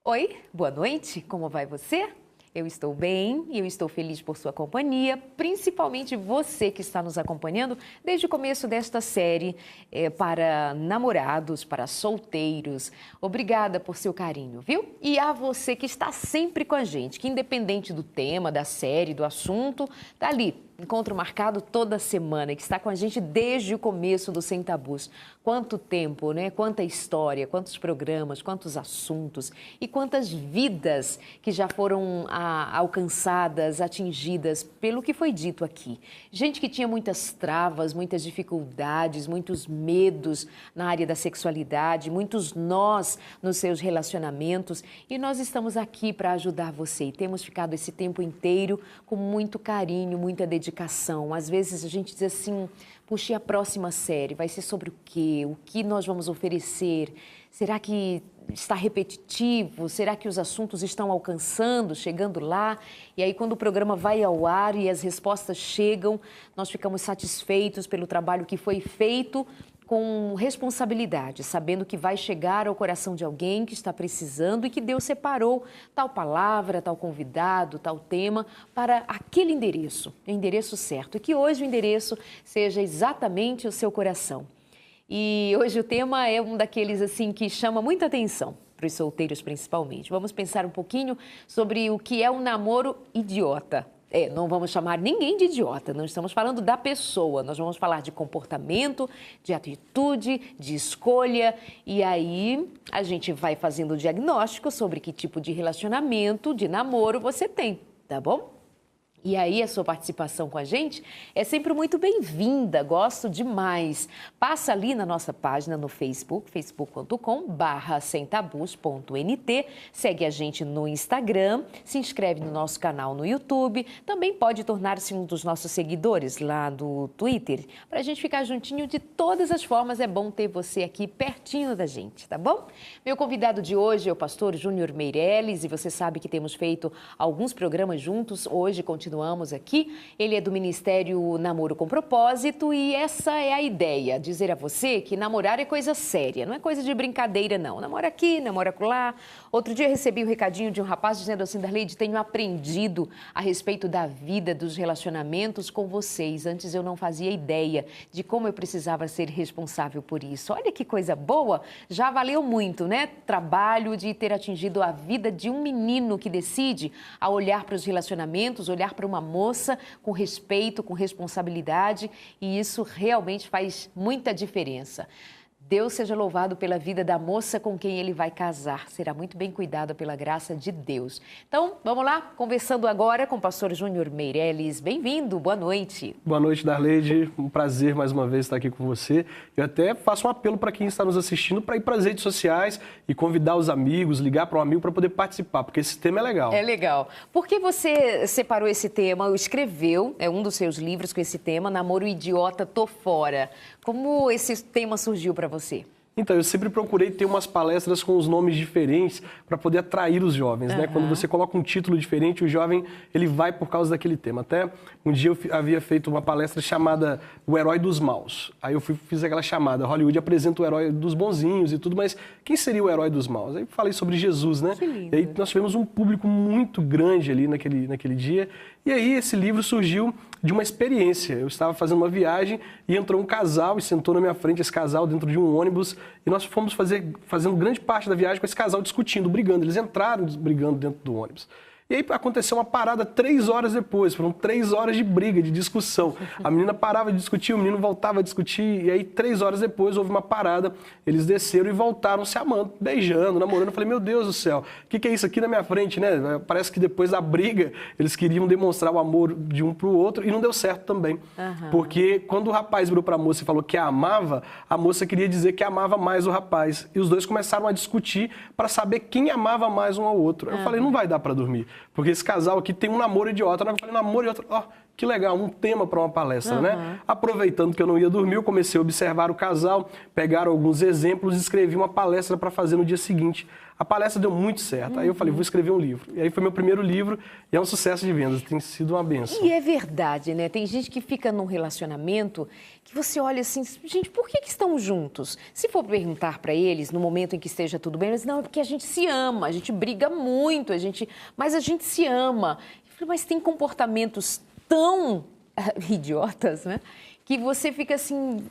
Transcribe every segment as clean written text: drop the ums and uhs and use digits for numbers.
Oi, boa noite, como vai você? Eu estou bem e eu estou feliz por sua companhia, principalmente você que está nos acompanhando desde o começo desta série para namorados, para solteiros. Obrigada por seu carinho, viu? E a você que está sempre com a gente, que independente do tema, da série, do assunto, tá ali. Encontro marcado toda semana, que está com a gente desde o começo do Sem Tabus. Quanto tempo, né? Quanta história, quantos programas, quantos assuntos e quantas vidas que já foram alcançadas, atingidas pelo que foi dito aqui. Gente que tinha muitas travas, muitas dificuldades, muitos medos na área da sexualidade, muitos nós nos seus relacionamentos. E nós estamos aqui para ajudar você. E temos ficado esse tempo inteiro com muito carinho, muita dedicação. Às vezes a gente diz assim, puxa, e a próxima série vai ser sobre o quê? O que nós vamos oferecer? Será que está repetitivo? Será que os assuntos estão alcançando, chegando lá? E aí quando o programa vai ao ar e as respostas chegam, nós ficamos satisfeitos pelo trabalho que foi feito, com responsabilidade, sabendo que vai chegar ao coração de alguém que está precisando e que Deus separou tal palavra, tal convidado, tal tema para aquele endereço, o endereço certo. E que hoje o endereço seja exatamente o seu coração. E hoje o tema é um daqueles assim que chama muita atenção, para os solteiros principalmente. Vamos pensar um pouquinho sobre o que é um namoro idiota. Não vamos chamar ninguém de idiota, não estamos falando da pessoa, nós vamos falar de comportamento, de atitude, de escolha, e aí a gente vai fazendo o diagnóstico sobre que tipo de relacionamento, de namoro você tem, tá bom? E aí a sua participação com a gente é sempre muito bem-vinda, gosto demais. Passa ali na nossa página no Facebook, facebook.com/semtabus.nt, segue a gente no Instagram, se inscreve no nosso canal no YouTube, também pode tornar-se um dos nossos seguidores lá do Twitter, para a gente ficar juntinho de todas as formas, é bom ter você aqui pertinho da gente, tá bom? Meu convidado de hoje é o pastor Júnior Meirelles e você sabe que temos feito alguns programas juntos, hoje continuamos aqui. Ele é do Ministério Namoro com Propósito e essa é a ideia, dizer a você que namorar é coisa séria, não é coisa de brincadeira não. Namora aqui, namora acolá. Outro dia recebi um recadinho de um rapaz dizendo assim, Darleide, tenho aprendido a respeito da vida, dos relacionamentos com vocês. Antes eu não fazia ideia de como eu precisava ser responsável por isso. Olha que coisa boa, já valeu muito, né? Trabalho de ter atingido a vida de um menino que decide a olhar para os relacionamentos, olhar para uma moça com respeito, com responsabilidade, e isso realmente faz muita diferença. Deus seja louvado pela vida da moça com quem ele vai casar. Será muito bem cuidada pela graça de Deus. Então, vamos lá, conversando agora com o pastor Júnior Meirelles. Bem-vindo, boa noite. Boa noite, Darleide. Um prazer mais uma vez estar aqui com você. Eu até faço um apelo para quem está nos assistindo para ir para as redes sociais e convidar os amigos, ligar para um amigo para poder participar, porque esse tema é legal. É legal. Por que você separou esse tema, escreveu, um dos seus livros com esse tema, Namoro Idiota, Tô Fora. Como esse tema surgiu para você? Então, eu sempre procurei ter umas palestras com os nomes diferentes para poder atrair os jovens, né? Quando você coloca um título diferente, o jovem, ele vai por causa daquele tema. Até um dia eu havia feito uma palestra chamada O Herói dos Maus. Aí eu fiz aquela chamada, Hollywood apresenta o herói dos bonzinhos e tudo, mas quem seria o herói dos maus? Aí falei sobre Jesus, né? Que lindo. E aí nós tivemos um público muito grande ali naquele dia. E aí esse livro surgiu de uma experiência. Eu estava fazendo uma viagem e entrou um casal e sentou na minha frente, esse casal dentro de um ônibus, e nós fomos fazendo grande parte da viagem com esse casal discutindo, brigando. Eles entraram brigando dentro do ônibus. E aí aconteceu uma parada 3 horas depois, foram 3 horas de briga, de discussão. A menina parava de discutir, o menino voltava a discutir, e aí 3 horas depois houve uma parada, eles desceram e voltaram se amando, beijando, namorando. Eu falei, meu Deus do céu, o que é isso aqui na minha frente, né? Parece que depois da briga, eles queriam demonstrar o amor de um pro outro, e não deu certo também. Porque quando o rapaz virou pra moça e falou que a amava, a moça queria dizer que amava mais o rapaz. E os dois começaram a discutir para saber quem amava mais um ao outro. Eu falei, não vai dar para dormir. Porque esse casal aqui tem um namoro idiota. Eu falei, namoro idiota. que legal, um tema para uma palestra, né? Aproveitando que eu não ia dormir, eu comecei a observar o casal, pegaram alguns exemplos e escrevi uma palestra para fazer no dia seguinte. A palestra deu muito certo. Aí eu falei, vou escrever um livro. E aí foi meu primeiro livro e é um sucesso de vendas. Tem sido uma benção. E é verdade, né? Tem gente que fica num relacionamento que você olha assim, gente, por que estão juntos? Se for perguntar para eles, no momento em que esteja tudo bem, eles dizem, não, é porque a gente se ama, a gente briga muito, mas a gente se ama. Eu falei, mas tem comportamentos tão idiotas, né? Que você fica assim...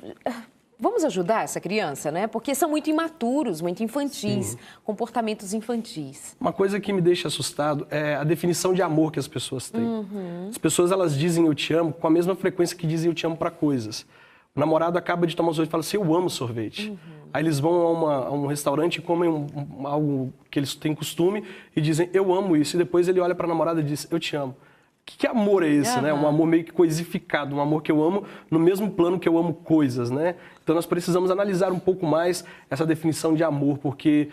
Vamos ajudar essa criança, né? Porque são muito imaturos, muito infantis, sim, comportamentos infantis. Uma coisa que me deixa assustado é a definição de amor que as pessoas têm. As pessoas, elas dizem eu te amo com a mesma frequência que dizem eu te amo para coisas. O namorado acaba de tomar um sorvete e fala assim, eu amo sorvete. Aí eles vão a um restaurante e comem algo que eles têm costume e dizem eu amo isso. E depois ele olha para a namorada e diz eu te amo. Que amor é esse, né? Um amor meio que coisificado, um amor que eu amo no mesmo plano que eu amo coisas, né? Então nós precisamos analisar um pouco mais essa definição de amor, porque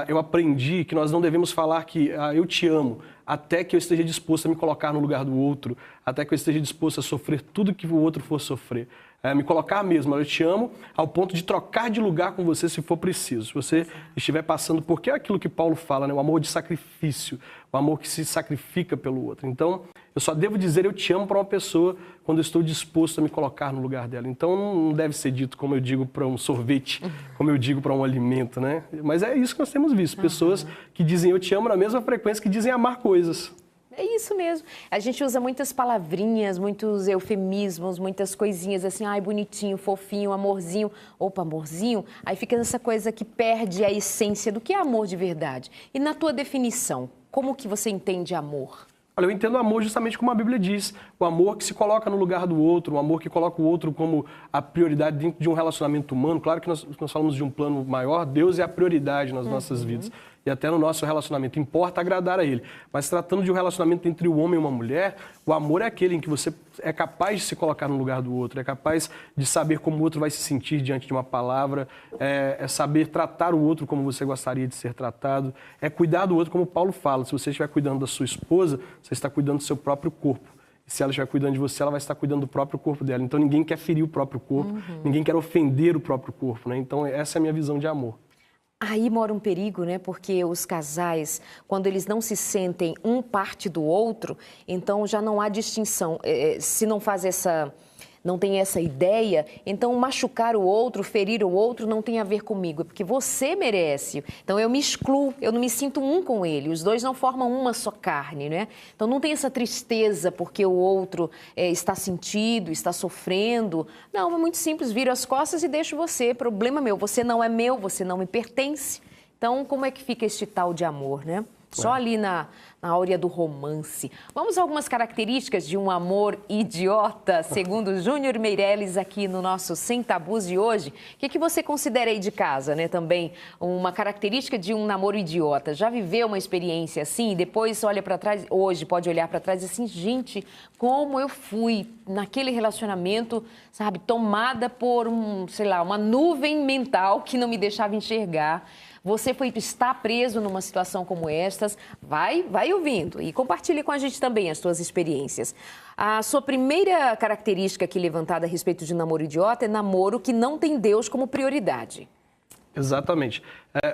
eu aprendi que nós não devemos falar que eu te amo até que eu esteja disposto a me colocar no lugar do outro, até que eu esteja disposto a sofrer tudo que o outro for sofrer. Me colocar mesmo, eu te amo, ao ponto de trocar de lugar com você se for preciso. Se você estiver passando, porque é aquilo que Paulo fala, né? O amor de sacrifício, o amor que se sacrifica pelo outro. Então, eu só devo dizer eu te amo para uma pessoa quando eu estou disposto a me colocar no lugar dela. Então, não deve ser dito como eu digo para um sorvete, como eu digo para um alimento, né? Mas é isso que nós temos visto, pessoas que dizem eu te amo na mesma frequência que dizem amar coisas. É isso mesmo. A gente usa muitas palavrinhas, muitos eufemismos, muitas coisinhas assim, ai, bonitinho, fofinho, amorzinho. Opa, amorzinho. Aí fica essa coisa que perde a essência do que é amor de verdade. E na tua definição, como que você entende amor? Olha, eu entendo o amor justamente como a Bíblia diz. O amor que se coloca no lugar do outro, o amor que coloca o outro como a prioridade dentro de um relacionamento humano. Claro que nós falamos de um plano maior, Deus é a prioridade nas nossas vidas. E até no nosso relacionamento, importa agradar a Ele. Mas tratando de um relacionamento entre o homem e uma mulher, o amor é aquele em que você é capaz de se colocar no lugar do outro, é capaz de saber como o outro vai se sentir diante de uma palavra, é saber tratar o outro como você gostaria de ser tratado, é cuidar do outro como Paulo fala. Se você estiver cuidando da sua esposa, você está cuidando do seu próprio corpo. E se ela estiver cuidando de você, ela vai estar cuidando do próprio corpo dela. Então ninguém quer ferir o próprio corpo, ninguém quer ofender o próprio corpo, né? Então essa é a minha visão de amor. Aí mora um perigo, né? Porque os casais, quando eles não se sentem um parte do outro, então já não há distinção. Se não faz não tem essa ideia, então machucar o outro, ferir o outro não tem a ver comigo, é porque você merece. Então eu me excluo, eu não me sinto um com ele, os dois não formam uma só carne, né? Então não tem essa tristeza porque o outro está sentido, está sofrendo. Não, é muito simples, viro as costas e deixo você, problema meu, você não é meu, você não me pertence. Então como é que fica este tal de amor, né? Só ali na áurea do romance. Vamos a algumas características de um amor idiota, segundo Júnior Meirelles, aqui no nosso Sem Tabus de hoje. O que você considera aí de casa, né? Também uma característica de um namoro idiota. Já viveu uma experiência assim e depois olha para trás, hoje pode olhar para trás e assim, gente, como eu fui naquele relacionamento, sabe, tomada por uma nuvem mental que não me deixava enxergar. Você está preso numa situação como estas, vai ouvindo e compartilhe com a gente também as suas experiências. A sua primeira característica aqui levantada a respeito de namoro idiota é namoro que não tem Deus como prioridade. Exatamente.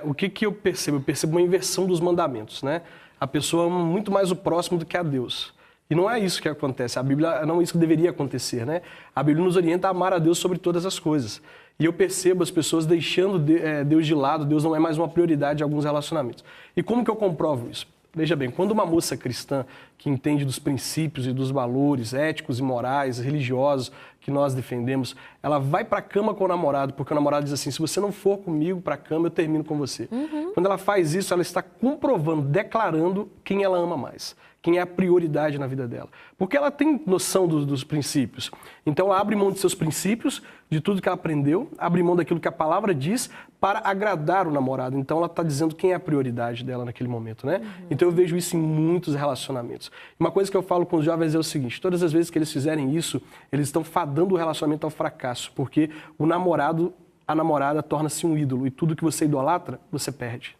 O que eu percebo? Eu percebo uma inversão dos mandamentos, né? A pessoa ama muito mais o próximo do que a Deus. E não é isso que acontece. A Bíblia não é isso que deveria acontecer, né? A Bíblia nos orienta a amar a Deus sobre todas as coisas. E eu percebo as pessoas deixando Deus de lado, Deus não é mais uma prioridade em alguns relacionamentos. E como que eu comprovo isso? Veja bem, quando uma moça cristã que entende dos princípios e dos valores éticos e morais, religiosos que nós defendemos, ela vai para a cama com o namorado, porque o namorado diz assim, se você não for comigo para a cama, eu termino com você. Quando ela faz isso, ela está comprovando, declarando quem ela ama mais, quem é a prioridade na vida dela. Porque ela tem noção dos princípios. Então ela abre mão de seus princípios, de tudo que ela aprendeu, abre mão daquilo que a palavra diz para agradar o namorado. Então ela está dizendo quem é a prioridade dela naquele momento, né? Então eu vejo isso em muitos relacionamentos. Uma coisa que eu falo com os jovens é o seguinte, todas as vezes que eles fizerem isso, eles estão fadando o relacionamento ao fracasso, porque o namorado, a namorada torna-se um ídolo e tudo que você idolatra, você perde.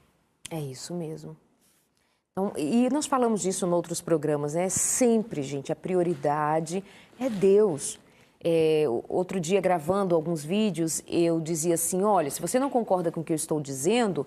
É isso mesmo. Então, e nós falamos disso em outros programas, né? Sempre, gente, a prioridade é Deus. Outro dia, gravando alguns vídeos, eu dizia assim, olha, se você não concorda com o que eu estou dizendo,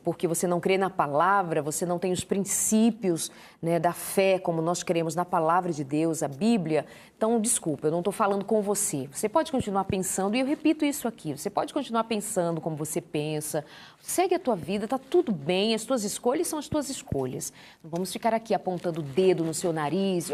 porque você não crê na palavra, você não tem os princípios, né, da fé, como nós cremos na palavra de Deus, a Bíblia, então, desculpa, eu não estou falando com você. Você pode continuar pensando, e eu repito isso aqui, você pode continuar pensando como você pensa, segue a tua vida, está tudo bem, as tuas escolhas são as tuas escolhas. Não vamos ficar aqui apontando o dedo no seu nariz,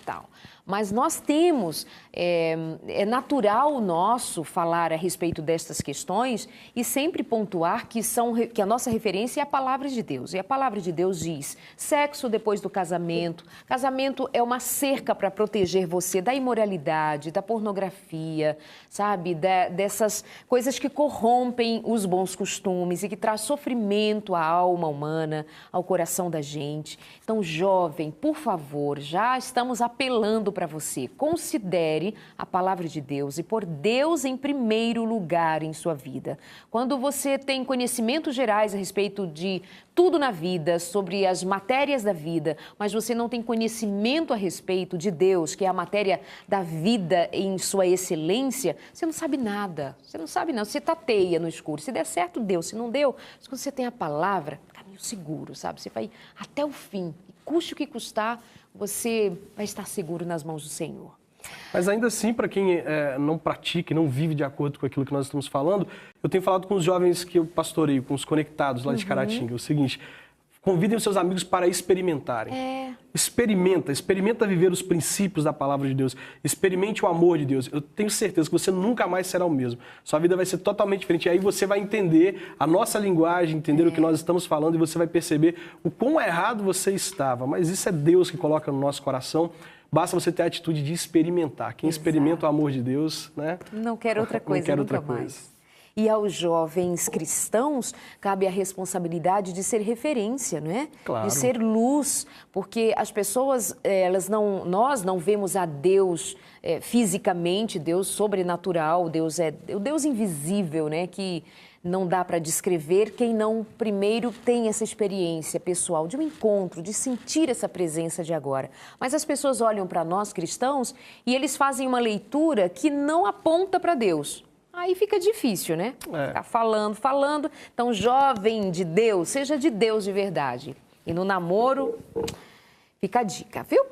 tal. Mas nós temos, é natural nosso falar a respeito destas questões e sempre pontuar que a nossa referência é a palavra de Deus. E a palavra de Deus diz, sexo depois do casamento. Casamento é uma cerca para proteger você da imoralidade, da pornografia, sabe? Dessas coisas que corrompem os bons costumes e que traz sofrimento à alma humana, ao coração da gente. Então, jovem, por favor, já estamos apelando para você. Considere a palavra de Deus e pôr Deus em primeiro lugar em sua vida. Quando você tem conhecimentos gerais a respeito de tudo na vida, sobre as matérias da vida, mas você não tem conhecimento a respeito de Deus, que é a matéria da vida em sua excelência, você não sabe nada. Você não sabe nada. Você tateia no escuro. Se der certo, deu. Se não deu, mas quando você tem a palavra, caminho seguro, sabe? Você vai até o fim. E custe o que custar, você vai estar seguro nas mãos do Senhor. Mas ainda assim, para quem não pratica e não vive de acordo com aquilo que nós estamos falando, eu tenho falado com os jovens que eu pastoreio, com os conectados lá de Caratinga, o seguinte, convidem os seus amigos para experimentarem. Experimenta viver os princípios da palavra de Deus, experimente o amor de Deus. Eu tenho certeza que você nunca mais será o mesmo. Sua vida vai ser totalmente diferente. E aí você vai entender a nossa linguagem, entender o que nós estamos falando e você vai perceber o quão errado você estava. Mas isso é Deus que coloca no nosso coração. Basta você ter a atitude de experimentar. Quem experimenta o amor de Deus, né? Não quer outra coisa, nunca mais. E aos jovens cristãos cabe a responsabilidade de ser referência, não é? Claro. De ser luz, porque as pessoas, nós não vemos a Deus fisicamente, Deus sobrenatural, Deus é o Deus invisível, né? Que não dá para descrever quem não primeiro tem essa experiência pessoal de um encontro, de sentir essa presença de agora. Mas as pessoas olham para nós cristãos e eles fazem uma leitura que não aponta para Deus. Aí fica difícil, né? Ficar falando. Então, jovem de Deus, seja de Deus de verdade. E no namoro, fica a dica, viu?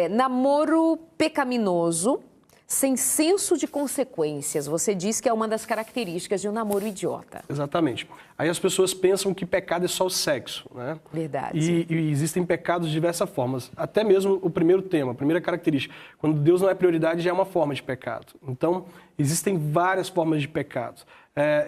Namoro pecaminoso, sem senso de consequências. Você diz que é uma das características de um namoro idiota. Exatamente. Aí as pessoas pensam que pecado é só o sexo, né? Verdade. E existem pecados de diversas formas. Até mesmo o primeiro tema, a primeira característica. Quando Deus não é prioridade, já é uma forma de pecado. Então, existem várias formas de pecado.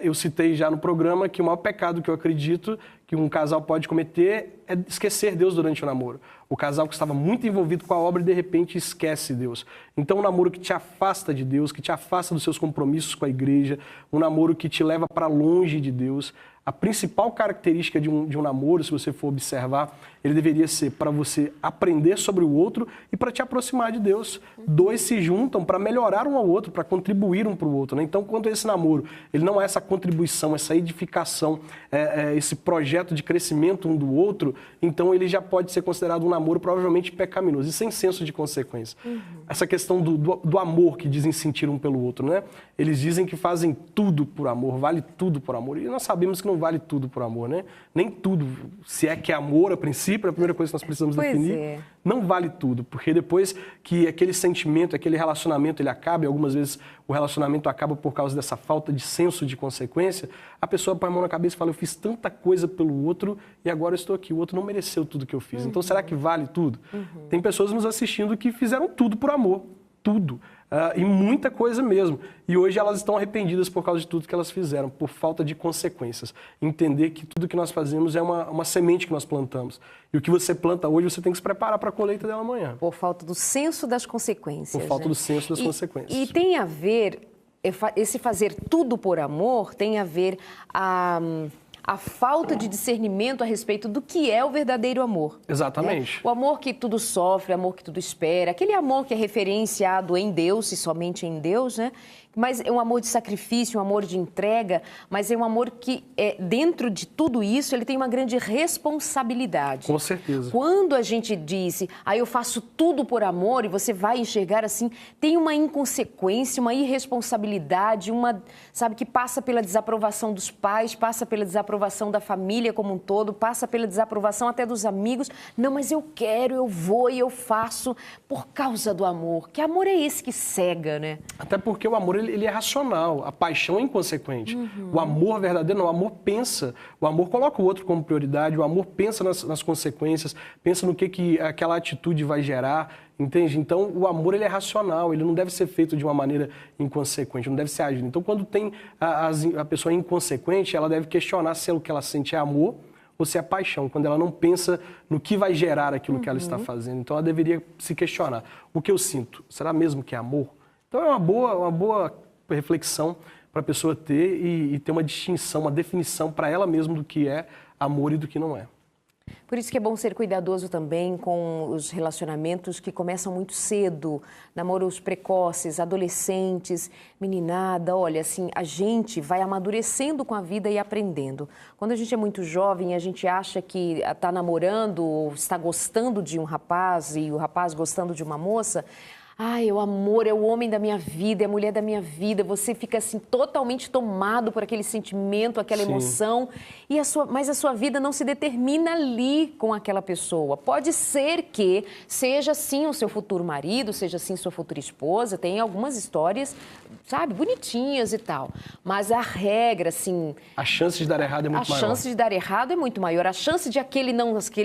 Eu citei já no programa que o maior pecado que eu acredito que um casal pode cometer é esquecer Deus durante o namoro. O casal que estava muito envolvido com a obra e de repente esquece Deus. Então, um namoro que te afasta de Deus, que te afasta dos seus compromissos com a igreja, um namoro que te leva para longe de Deus. A principal característica de um namoro, se você for observar, ele deveria ser para você aprender sobre o outro e para te aproximar de Deus. Dois se juntam para melhorar um ao outro, para contribuir um para o outro, né? Então, quando esse namoro, ele não é essa contribuição, essa edificação, esse projeto de crescimento um do outro, então ele já pode ser considerado um namoro provavelmente pecaminoso e sem senso de consequência. Essa questão do amor que dizem sentir um pelo outro, né? Eles dizem que fazem tudo por amor, vale tudo por amor. E nós sabemos que não vale tudo por amor, né? Nem tudo, se é que é amor a princípio, é a primeira coisa que nós precisamos definir. Não vale tudo, porque depois que aquele sentimento, aquele relacionamento ele acaba, e algumas vezes o relacionamento acaba por causa dessa falta de senso de consequência, a pessoa põe a mão na cabeça e fala, eu fiz tanta coisa pelo outro e agora eu estou aqui, o outro não mereceu tudo que eu fiz. Então será que vale tudo? Tem pessoas nos assistindo que fizeram tudo por amor, tudo. E muita coisa mesmo. E hoje elas estão arrependidas por causa de tudo que elas fizeram, por falta de consequências. Entender que tudo que nós fazemos é uma semente que nós plantamos. E o que você planta hoje, você tem que se preparar para a colheita dela amanhã. Por falta do senso das consequências. Por falta do senso das consequências. E tem a ver, esse fazer tudo por amor, tem a ver a falta de discernimento a respeito do que é o verdadeiro amor. Exatamente. Né? O amor que tudo sofre, o amor que tudo espera, aquele amor que é referenciado em Deus e somente em Deus, né? mas é um amor de sacrifício, um amor de entrega, mas é um amor que, dentro de tudo isso, ele tem uma grande responsabilidade. Com certeza. Quando a gente diz, eu faço tudo por amor, e você vai enxergar assim, tem uma inconsequência, uma irresponsabilidade, sabe, que passa pela desaprovação dos pais, passa pela desaprovação da família como um todo, passa pela desaprovação até dos amigos. Não, mas eu quero, eu vou e eu faço por causa do amor. Que amor é esse que cega, né? Até porque o amor, ele é racional, a paixão é inconsequente. O amor verdadeiro não, o amor pensa, o amor coloca o outro como prioridade, o amor pensa nas consequências, pensa no que aquela atitude vai gerar, entende? Então, o amor, ele é racional, ele não deve ser feito de uma maneira inconsequente, não deve ser agido. Então, quando tem a pessoa inconsequente, ela deve questionar se o que ela sente é amor ou se é paixão, quando ela não pensa no que vai gerar aquilo que ela está fazendo. Então, ela deveria se questionar. O que eu sinto, será mesmo que é amor? Então, é uma boa reflexão para a pessoa ter e ter uma distinção, uma definição para ela mesma do que é amor e do que não é. Por isso que é bom ser cuidadoso também com os relacionamentos que começam muito cedo, namoros precoces, adolescentes, meninada. Olha, assim, a gente vai amadurecendo com a vida e aprendendo. Quando a gente é muito jovem, a gente acha que está namorando ou está gostando de um rapaz e o rapaz gostando de uma moça. O amor é o homem da minha vida, é a mulher da minha vida. Você fica assim totalmente tomado por aquele sentimento, aquela emoção. Mas a sua vida não se determina ali com aquela pessoa. Pode ser que seja sim o seu futuro marido, seja sim sua futura esposa. Tem algumas histórias, sabe, bonitinhas e tal. Mas a regra, assim... A chance de dar errado é muito maior. A chance de dar errado é muito maior. A chance de aquele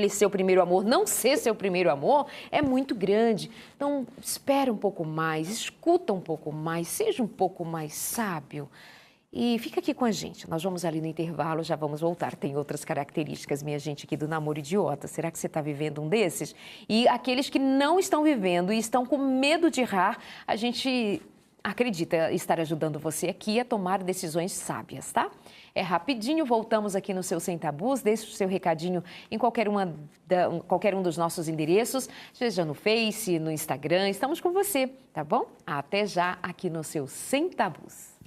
seu primeiro amor não ser seu primeiro amor é muito grande. Então, espera um pouco mais, escuta um pouco mais, seja um pouco mais sábio e fica aqui com a gente. Nós vamos ali no intervalo, já vamos voltar. Tem outras características, minha gente, aqui do namoro idiota. Será que você está vivendo um desses? E aqueles que não estão vivendo e estão com medo de errar, a gente acredita estar ajudando você aqui a tomar decisões sábias, tá? É rapidinho, voltamos aqui no seu Sem Tabus, deixe o seu recadinho em qualquer um dos nossos endereços, seja no Face, no Instagram, estamos com você, tá bom? Até já aqui no seu Sem Tabus.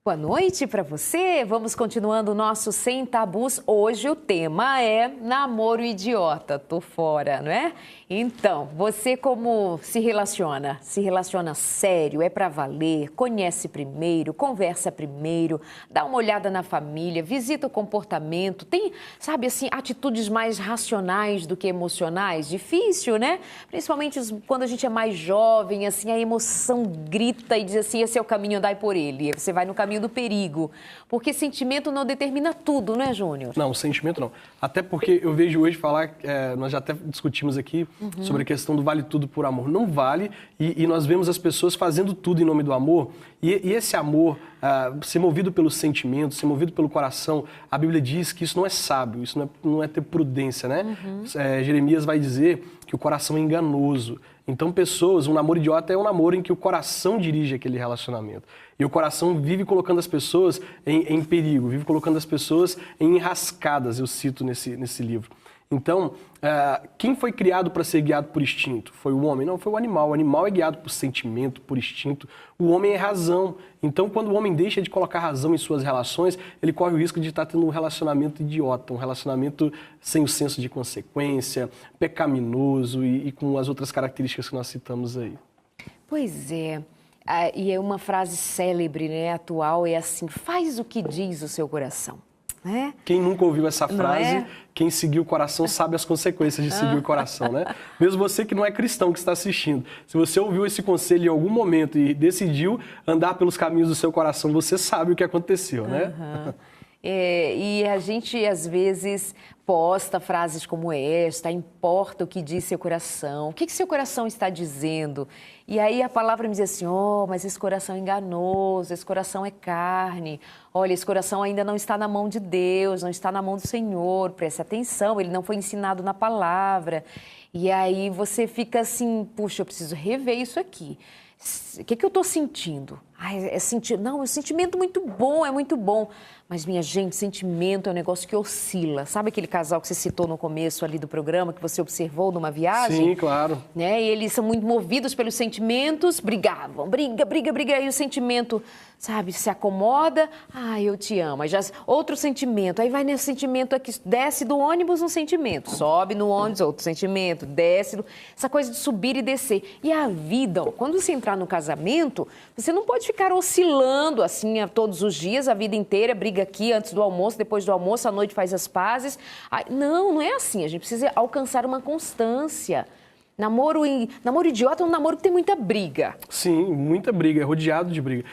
Boa noite para você. Vamos continuando o nosso Sem Tabus. Hoje o tema é namoro idiota. Tô fora, não é? Então, você como se relaciona? Se relaciona sério? É para valer? Conhece primeiro? Conversa primeiro? Dá uma olhada na família? Visita o comportamento? Tem, sabe assim, atitudes mais racionais do que emocionais? Difícil, né? Principalmente quando a gente é mais jovem, assim, a emoção grita e diz assim, esse é o caminho, andai por ele. Você vai no caminho do perigo, porque sentimento não determina tudo, não é, Júnior? Não, sentimento não. Até porque eu vejo hoje falar, nós já até discutimos aqui sobre a questão do vale tudo por amor. Não vale, e nós vemos as pessoas fazendo tudo em nome do amor, e esse amor, ser movido pelo sentimento, ser movido pelo coração, a Bíblia diz que isso não é sábio, isso não é ter prudência, né? Jeremias vai dizer que o coração é enganoso. Então, um namoro idiota é um namoro em que o coração dirige aquele relacionamento. E o coração vive colocando as pessoas em perigo, vive colocando as pessoas em enrascadas, eu cito nesse livro. Então, quem foi criado para ser guiado por instinto? Foi o homem? Não, foi o animal. O animal é guiado por sentimento, por instinto. O homem é razão. Então, quando o homem deixa de colocar razão em suas relações, ele corre o risco de estar tendo um relacionamento idiota, um relacionamento sem o senso de consequência, pecaminoso e com as outras características que nós citamos aí. Pois é. E é uma frase célebre, né, atual, é assim, faz o que diz o seu coração. É? Quem nunca ouviu essa frase, quem seguiu o coração sabe as consequências de seguir o coração, né? Mesmo você que não é cristão, que está assistindo, se você ouviu esse conselho em algum momento e decidiu andar pelos caminhos do seu coração, você sabe o que aconteceu, né? E a gente, às vezes, posta frases como esta, importa o que diz seu coração, o que seu coração está dizendo? E aí a palavra me diz assim, mas esse coração é enganoso, esse coração é carne, olha, esse coração ainda não está na mão de Deus, não está na mão do Senhor, preste atenção, ele não foi ensinado na palavra. E aí você fica assim, puxa, eu preciso rever isso aqui. O que eu estou sentindo? Ai, não, é um sentimento muito bom, é muito bom. Mas, minha gente, sentimento é um negócio que oscila. Sabe aquele casal que você citou no começo ali do programa, que você observou numa viagem? Sim, claro. Né? E eles são muito movidos pelos sentimentos, brigavam, briga. Aí o sentimento, sabe, se acomoda. Ai, eu te amo. Aí já outro sentimento. Aí vai nesse sentimento aqui, desce do ônibus um sentimento. Sobe no ônibus, outro sentimento. Desce. Essa coisa de subir e descer. E a vida, ó, quando você entrar no casamento, você não pode ficar oscilando assim todos os dias, a vida inteira, briga aqui antes do almoço, depois do almoço, à noite faz as pazes. Não é assim. A gente precisa alcançar uma constância. Namoro idiota é um namoro que tem muita briga. Sim, muita briga, é rodeado de briga.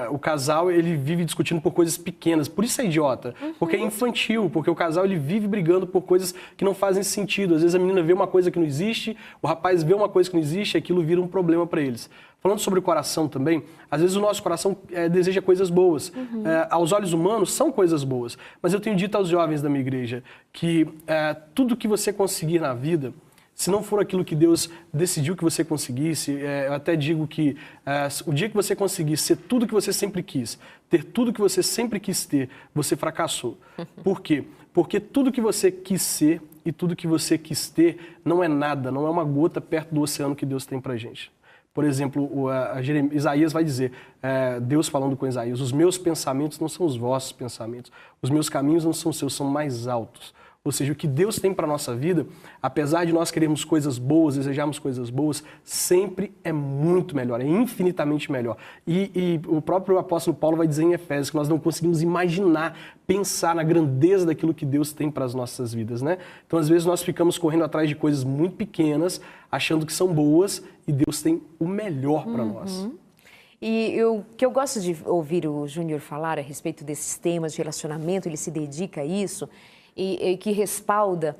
O casal, ele vive discutindo por coisas pequenas, por isso é idiota, porque é infantil, porque o casal, ele vive brigando por coisas que não fazem sentido. Às vezes a menina vê uma coisa que não existe, o rapaz vê uma coisa que não existe, e aquilo vira um problema para eles. Falando sobre o coração também, às vezes o nosso coração deseja coisas boas. Aos olhos humanos, são coisas boas. Mas eu tenho dito aos jovens da minha igreja que tudo que você conseguir na vida, se não for aquilo que Deus decidiu que você conseguisse, eu até digo que o dia que você conseguir ser tudo que você sempre quis, ter tudo que você sempre quis ter, você fracassou. Por quê? Porque tudo que você quis ser e tudo que você quis ter não é nada, não é uma gota perto do oceano que Deus tem pra gente. Por exemplo, Isaías vai dizer, Deus falando com Isaías, os meus pensamentos não são os vossos pensamentos, os meus caminhos não são os seus, são mais altos. Ou seja, o que Deus tem para a nossa vida, apesar de nós querermos coisas boas, desejarmos coisas boas, sempre é muito melhor, é infinitamente melhor. E o próprio apóstolo Paulo vai dizer em Efésios que nós não conseguimos imaginar, pensar na grandeza daquilo que Deus tem para as nossas vidas, né? Então, às vezes, nós ficamos correndo atrás de coisas muito pequenas, achando que são boas, e Deus tem o melhor para nós. E o que eu gosto de ouvir o Júnior falar a respeito desses temas de relacionamento, ele se dedica a isso, e que respalda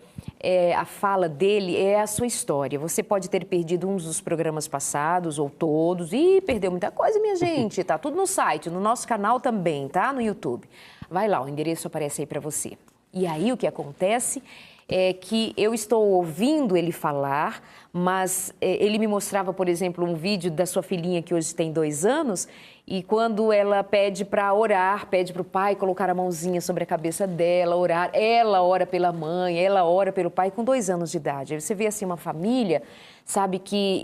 a fala dele é a sua história. Você pode ter perdido um dos programas passados, ou todos, e perdeu muita coisa, minha gente. Tá tudo no site, no nosso canal também, tá? No YouTube. Vai lá, o endereço aparece aí para você. E aí o que acontece é que eu estou ouvindo ele falar, mas ele me mostrava, por exemplo, um vídeo da sua filhinha que hoje tem 2 anos, e quando ela pede para orar, pede para o pai colocar a mãozinha sobre a cabeça dela, orar, ela ora pela mãe, ela ora pelo pai com 2 anos de idade. Aí você vê assim uma família, sabe, que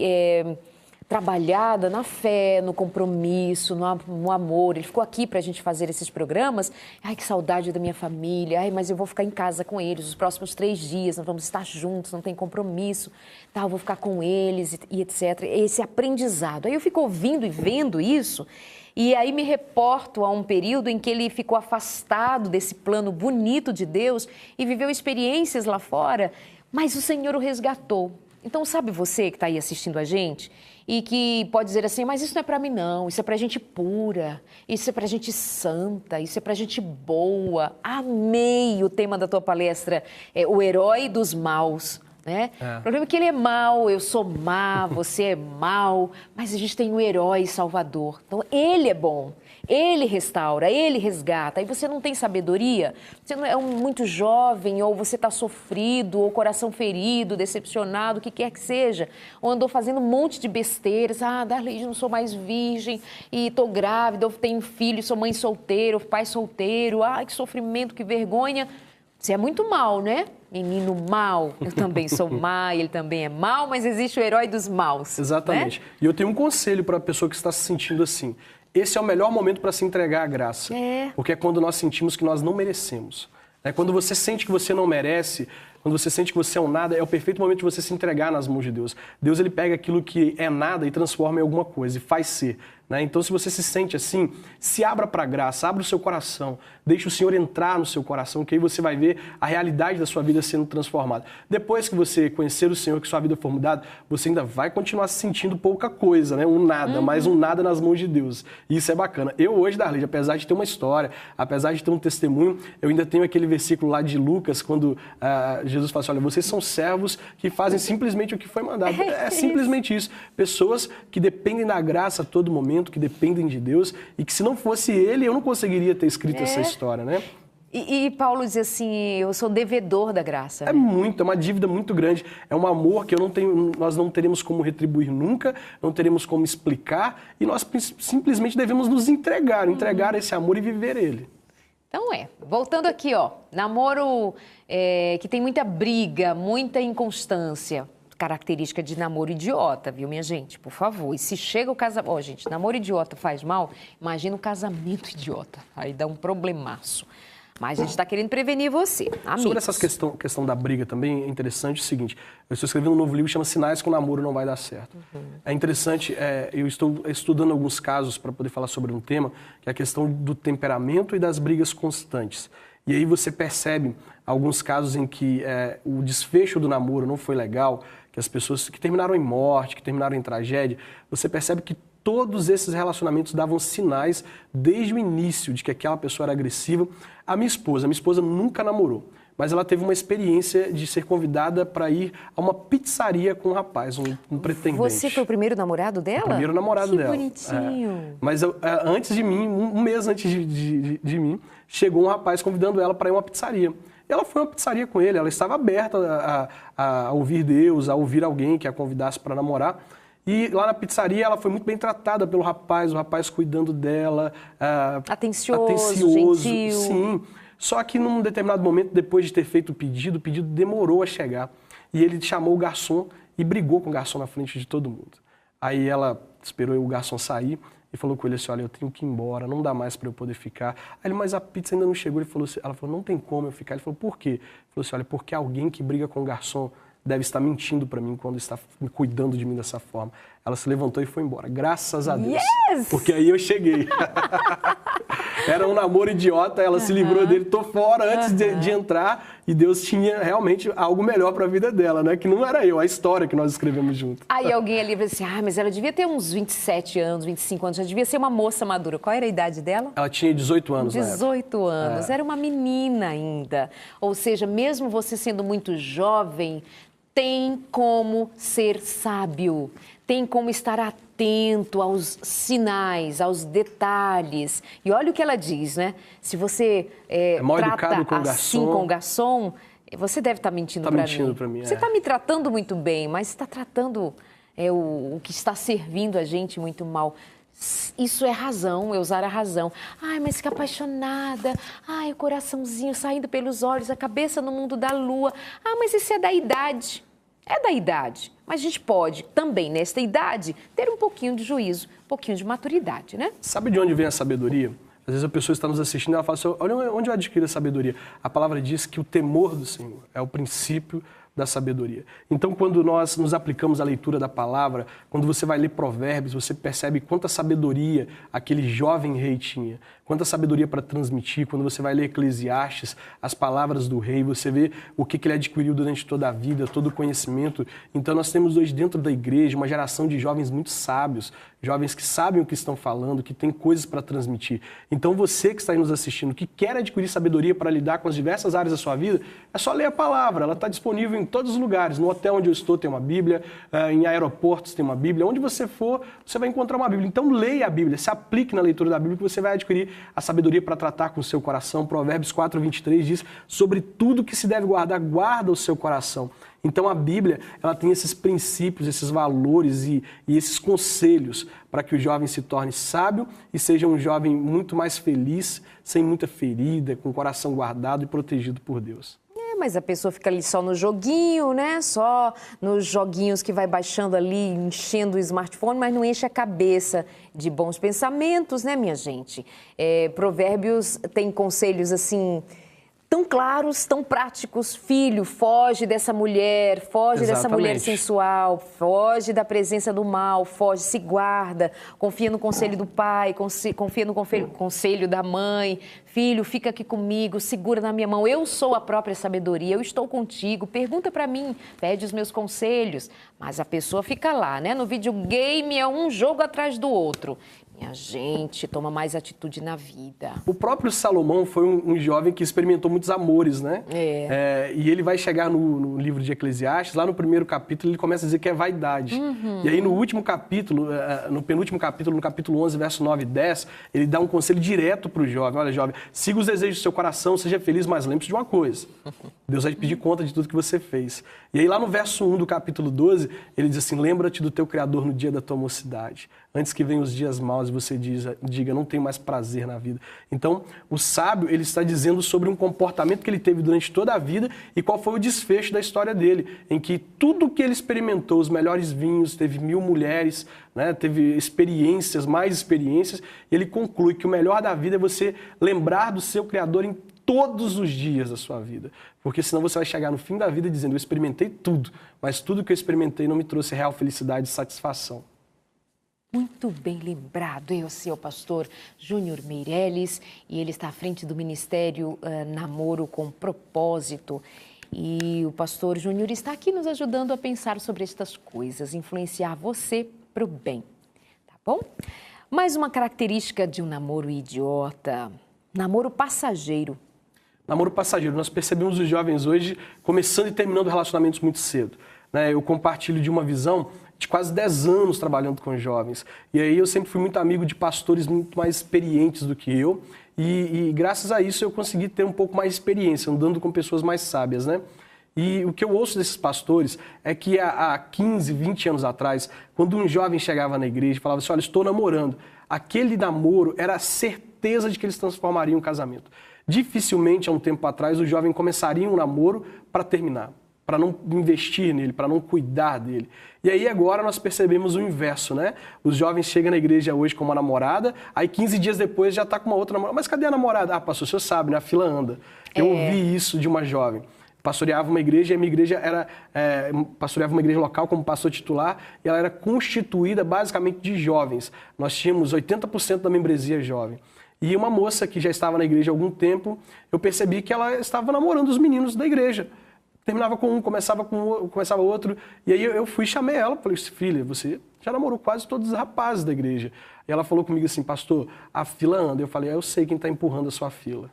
trabalhada na fé, no compromisso, no amor. Ele ficou aqui para a gente fazer esses programas. Ai, que saudade da minha família. Ai, mas eu vou ficar em casa com eles os próximos 3 dias. Nós vamos estar juntos, não tem compromisso. Tá, eu vou ficar com eles e etc. Esse aprendizado. Aí eu fico ouvindo e vendo isso. E aí me reporto a um período em que ele ficou afastado desse plano bonito de Deus e viveu experiências lá fora, mas o Senhor o resgatou. Então, sabe você que está aí assistindo a gente e que pode dizer assim, mas isso não é para mim não, isso é para gente pura, isso é para gente santa, isso é para gente boa. Amei o tema da tua palestra, o herói dos maus. Né? O problema é que ele é mau, eu sou má, você é mau, mas a gente tem um herói salvador. Então, ele é bom, ele restaura, ele resgata. Aí você não tem sabedoria, você não é muito jovem, ou você está sofrido, ou coração ferido, decepcionado, o que quer que seja. Ou andou fazendo um monte de besteiras. Ah, Darley, não sou mais virgem, e estou grávida, ou tenho filho, sou mãe solteira, ou pai solteiro. Ai, que sofrimento, que vergonha. Você é muito mal, né? Menino mal, eu também sou má, ele também é mal, mas existe o herói dos maus. Exatamente. Né? E eu tenho um conselho para a pessoa que está se sentindo assim. Esse é o melhor momento para se entregar à graça. Porque é quando nós sentimos que nós não merecemos. Quando você sente que você não merece, quando você sente que você é um nada, é o perfeito momento de você se entregar nas mãos de Deus. Deus, ele pega aquilo que é nada e transforma em alguma coisa e faz ser. Então, se você se sente assim, se abra para a graça, abra o seu coração, deixe o Senhor entrar no seu coração, que aí você vai ver a realidade da sua vida sendo transformada. Depois que você conhecer o Senhor, que sua vida for mudada, você ainda vai continuar se sentindo pouca coisa, né? Um nada, mas um nada nas mãos de Deus. E isso é bacana. Eu hoje, Darley, apesar de ter uma história, apesar de ter um testemunho, eu ainda tenho aquele versículo lá de Lucas, quando Jesus fala assim, olha, vocês são servos que fazem simplesmente o que foi mandado. É simplesmente isso. Pessoas que dependem da graça a todo momento, que dependem de Deus, e que se não fosse ele, eu não conseguiria ter escrito essa história, né? E Paulo diz assim, eu sou devedor da graça. É uma dívida muito grande. É um amor que nós não teremos como retribuir nunca, não teremos como explicar, e nós simplesmente devemos nos entregar esse amor e viver ele. Então voltando aqui, namoro que tem muita briga, muita inconstância, característica de namoro idiota, viu, minha gente? Por favor. E se chega o casamento... gente, namoro idiota faz mal, imagina um casamento idiota. Aí dá um problemaço. Mas a gente está querendo prevenir você. Amigos. Sobre essa questão da briga também, é interessante o seguinte, eu estou escrevendo um novo livro que chama Sinais que o Namoro Não Vai Dar Certo. É interessante, eu estou estudando alguns casos para poder falar sobre um tema, que é a questão do temperamento e das brigas constantes. E aí você percebe alguns casos em que o desfecho do namoro não foi legal, que as pessoas que terminaram em morte, que terminaram em tragédia, você percebe que todos esses relacionamentos davam sinais desde o início de que aquela pessoa era agressiva. A minha esposa nunca namorou, mas ela teve uma experiência de ser convidada para ir a uma pizzaria com um rapaz, um pretendente. Você foi o primeiro namorado dela? O primeiro namorado dela. Que bonitinho. Mas antes de mim, um mês antes de mim, chegou um rapaz convidando ela para ir a uma pizzaria. Ela foi a uma pizzaria com ele, ela estava aberta a ouvir Deus, a ouvir alguém que a convidasse para namorar. E lá na pizzaria ela foi muito bem tratada pelo rapaz, o rapaz cuidando dela. Atencioso, gentil. Sim. Só que num determinado momento, depois de ter feito o pedido demorou a chegar. E ele chamou o garçom e brigou com o garçom na frente de todo mundo. Aí ela esperou o garçom sair e falou com ele assim, olha, eu tenho que ir embora, não dá mais para eu poder ficar. Aí ele, mas a pizza ainda não chegou. Ela falou, não tem como eu ficar. Ele falou, por quê? Ele falou assim, olha, porque alguém que briga com o garçom deve estar mentindo para mim quando está cuidando de mim dessa forma. Ela se levantou e foi embora. Graças a Deus. Yes! Porque aí eu cheguei. Era um namoro idiota, ela se livrou dele, tô fora antes de entrar, e Deus tinha realmente algo melhor para a vida dela, né? Que não era eu, a história que nós escrevemos junto. Aí alguém ali vai assim, mas ela devia ter uns 27 anos, 25 anos, já devia ser uma moça madura. Qual era a idade dela? Ela tinha 18 anos 18 anos, era uma menina ainda. Ou seja, mesmo você sendo muito jovem, tem como ser sábio, tem como estar atento aos sinais, aos detalhes. E olha o que ela diz, né? Se você trata assim com o garçom, você deve estar mentindo para mim. Você está me tratando muito bem, mas está tratando o que está servindo a gente muito mal. Isso é razão, é usar a razão. Mas fica apaixonada. O coraçãozinho saindo pelos olhos, a cabeça no mundo da lua. Mas isso é da idade. É da idade. Mas a gente pode também, nesta idade, ter um pouquinho de juízo, um pouquinho de maturidade, né? Sabe de onde vem a sabedoria? Às vezes a pessoa está nos assistindo e ela fala assim, olha onde eu adquiro a sabedoria. A palavra diz que o temor do Senhor é o princípio da sabedoria. Então, quando nós nos aplicamos à leitura da palavra, quando você vai ler Provérbios, você percebe quanta sabedoria aquele jovem rei tinha, quanta sabedoria para transmitir. Quando você vai ler Eclesiastes, as palavras do rei, você vê o que ele adquiriu durante toda a vida, todo o conhecimento. Então, nós temos hoje dentro da igreja uma geração de jovens muito sábios, jovens que sabem o que estão falando, que têm coisas para transmitir. Então, você que está aí nos assistindo, que quer adquirir sabedoria para lidar com as diversas áreas da sua vida, é só ler a palavra. Ela está disponível em todos os lugares. No hotel onde eu estou tem uma Bíblia, em aeroportos tem uma Bíblia. Onde você for, você vai encontrar uma Bíblia. Então, leia a Bíblia, se aplique na leitura da Bíblia que você vai adquirir a sabedoria para tratar com o seu coração. Provérbios 4:23 diz, sobre tudo que se deve guardar, guarda o seu coração. Então a Bíblia, ela tem esses princípios, esses valores e esses conselhos para que o jovem se torne sábio e seja um jovem muito mais feliz, sem muita ferida, com o coração guardado e protegido por Deus. Mas a pessoa fica ali só no joguinho, né? Só nos joguinhos que vai baixando ali, enchendo o smartphone, mas não enche a cabeça de bons pensamentos, né, minha gente? Provérbios tem conselhos assim tão claros, tão práticos. Filho, foge dessa mulher sensual, foge da presença do mal, foge, se guarda, confia no conselho do pai, confia no conselho da mãe. Filho, fica aqui comigo, segura na minha mão, eu sou a própria sabedoria, eu estou contigo, pergunta para mim, pede os meus conselhos. Mas a pessoa fica lá, né? No videogame é um jogo atrás do outro. Minha gente, toma mais atitude na vida. O próprio Salomão foi um jovem que experimentou muitos amores, né? E ele vai chegar no livro de Eclesiastes, lá no primeiro capítulo, ele começa a dizer que é vaidade. E aí no último capítulo, no penúltimo capítulo, no capítulo 11, verso 9 e 10, ele dá um conselho direto para o jovem. Olha, jovem, siga os desejos do seu coração, seja feliz, mas lembre-se de uma coisa. Deus vai te pedir conta de tudo que você fez. E aí lá no verso 1 do capítulo 12, ele diz assim, lembra-te do teu Criador no dia da tua mocidade. Antes que venham os dias maus e você diga, não tenho mais prazer na vida. Então, o sábio, ele está dizendo sobre um comportamento que ele teve durante toda a vida e qual foi o desfecho da história dele, em que tudo que ele experimentou, os melhores vinhos, teve 1000 mulheres, né, teve experiências, mais experiências, e ele conclui que o melhor da vida é você lembrar do seu Criador em todos os dias da sua vida. Porque senão você vai chegar no fim da vida dizendo, eu experimentei tudo, mas tudo que eu experimentei não me trouxe real felicidade e satisfação. Muito bem lembrado, esse é o pastor Júnior Meirelles e ele está à frente do Ministério Namoro com Propósito. E o pastor Júnior está aqui nos ajudando a pensar sobre estas coisas, influenciar você para o bem, tá bom? Mais uma característica de um namoro idiota, namoro passageiro. Namoro passageiro, nós percebemos os jovens hoje começando e terminando relacionamentos muito cedo. Eu compartilho de uma visão de quase 10 anos trabalhando com jovens. E aí eu sempre fui muito amigo de pastores muito mais experientes do que eu. E graças a isso eu consegui ter um pouco mais de experiência, andando com pessoas mais sábias, né? E o que eu ouço desses pastores é que há 15, 20 anos atrás, quando um jovem chegava na igreja e falava assim, olha, estou namorando, aquele namoro era a certeza de que eles transformariam um casamento. Dificilmente, há um tempo atrás, o jovem começaria um namoro para terminar, para não investir nele, para não cuidar dele. E aí agora nós percebemos o inverso, né? Os jovens chegam na igreja hoje com uma namorada, aí 15 dias depois já está com uma outra namorada. Mas cadê a namorada? Ah, pastor, o senhor sabe, né? A fila anda. Eu ouvi isso de uma jovem. Pastoreava uma igreja e a minha igreja pastoreava uma igreja local como pastor titular e ela era constituída basicamente de jovens. Nós tínhamos 80% da membresia jovem. E uma moça que já estava na igreja há algum tempo, eu percebi que ela estava namorando os meninos da igreja. Terminava com um, começava outro. E aí eu fui e chamei ela, falei, filha, você já namorou quase todos os rapazes da igreja. E ela falou comigo assim, pastor, a fila anda. Eu falei, eu sei quem está empurrando a sua fila.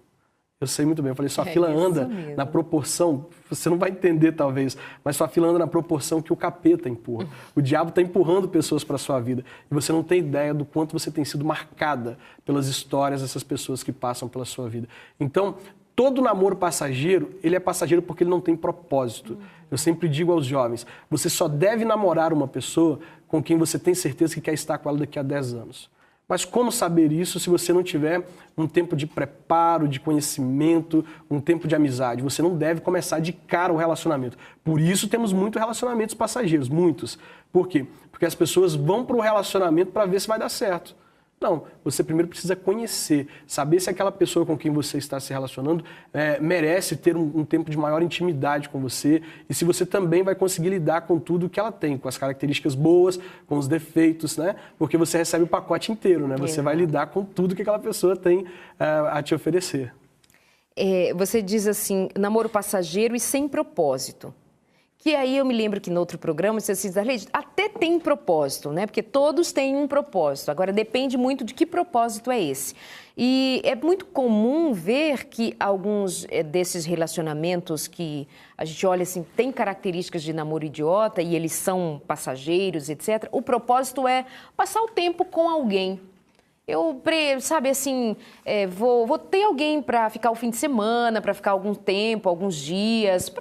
Eu sei muito bem. Eu falei, sua fila anda na proporção, você não vai entender talvez, mas sua fila anda na proporção que o capeta empurra. O diabo está empurrando pessoas para a sua vida. E você não tem ideia do quanto você tem sido marcada pelas histórias dessas pessoas que passam pela sua vida. Então, todo namoro passageiro, ele é passageiro porque ele não tem propósito. Eu sempre digo aos jovens, você só deve namorar uma pessoa com quem você tem certeza que quer estar com ela daqui a 10 anos. Mas como saber isso se você não tiver um tempo de preparo, de conhecimento, um tempo de amizade? Você não deve começar de cara o relacionamento. Por isso temos muitos relacionamentos passageiros, muitos. Por quê? Porque as pessoas vão para o relacionamento para ver se vai dar certo. Não, você primeiro precisa conhecer, saber se aquela pessoa com quem você está se relacionando merece ter um tempo de maior intimidade com você e se você também vai conseguir lidar com tudo que ela tem, com as características boas, com os defeitos, né? Porque você recebe o pacote inteiro, né? Você vai lidar com tudo que aquela pessoa tem a te oferecer. Você diz assim, namoro passageiro e sem propósito. Que aí eu me lembro que no outro programa, você disse assim, até tem propósito, né? Porque todos têm um propósito. Agora, depende muito de que propósito é esse. E é muito comum ver que alguns desses relacionamentos que a gente olha assim, tem características de namoro idiota e eles são passageiros, etc. O propósito é passar o tempo com alguém. Eu, sabe, assim, vou ter alguém para ficar o fim de semana, para ficar algum tempo, alguns dias,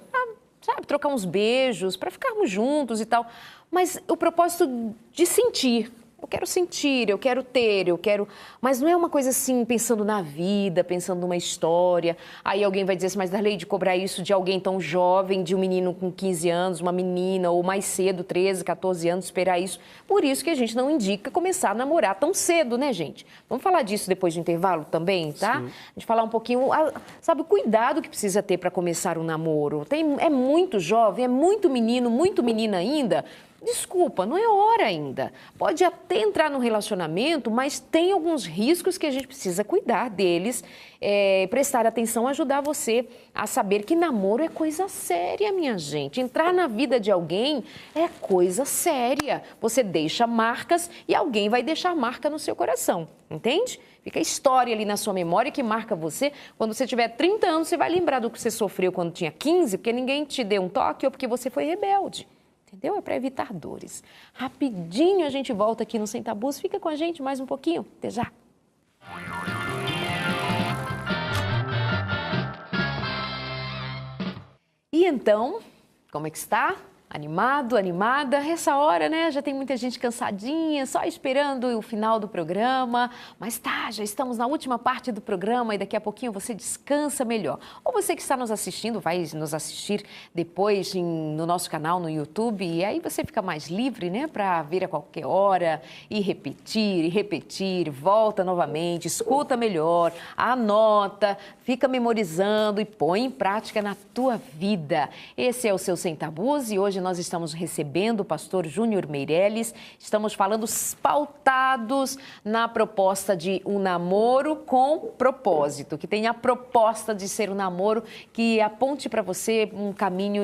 sabe, trocar uns beijos, para ficarmos juntos e tal. Mas o propósito de sentir. Eu quero sentir, eu quero ter, eu quero... Mas não é uma coisa assim, pensando na vida, pensando numa história. Aí alguém vai dizer assim, mas Darley, de cobrar isso de alguém tão jovem, de um menino com 15 anos, uma menina, ou mais cedo, 13, 14 anos, esperar isso. Por isso que a gente não indica começar a namorar tão cedo, né, gente? Vamos falar disso depois do intervalo também, tá? Sim. A gente falar um pouquinho, sabe, o cuidado que precisa ter para começar um namoro. É muito jovem, é muito menino, muito menina ainda... desculpa, não é hora ainda. Pode até entrar no relacionamento, mas tem alguns riscos que a gente precisa cuidar deles, prestar atenção, ajudar você a saber que namoro é coisa séria, minha gente. Entrar na vida de alguém é coisa séria. Você deixa marcas e alguém vai deixar marca no seu coração, entende? Fica a história ali na sua memória que marca você. Quando você tiver 30 anos, você vai lembrar do que você sofreu quando tinha 15, porque ninguém te deu um toque ou porque você foi rebelde. Entendeu? É para evitar dores. Rapidinho a gente volta aqui no Sem Tabus. Fica com a gente mais um pouquinho. Até já. E então, como é que está? Animado, animada? Essa hora, né? Já tem muita gente cansadinha, só esperando o final do programa. Mas tá, já estamos na última parte do programa e daqui a pouquinho você descansa melhor. Ou você que está nos assistindo, vai nos assistir depois no nosso canal no YouTube. E aí você fica mais livre, né? Para ver a qualquer hora e repetir, volta novamente, escuta melhor, anota, fica memorizando e põe em prática na tua vida. Esse é o seu Sem Tabus e hoje nós estamos recebendo o pastor Júnior Meirelles, estamos falando pautados na proposta de um namoro com propósito, que tem a proposta de ser um namoro que aponte para você um caminho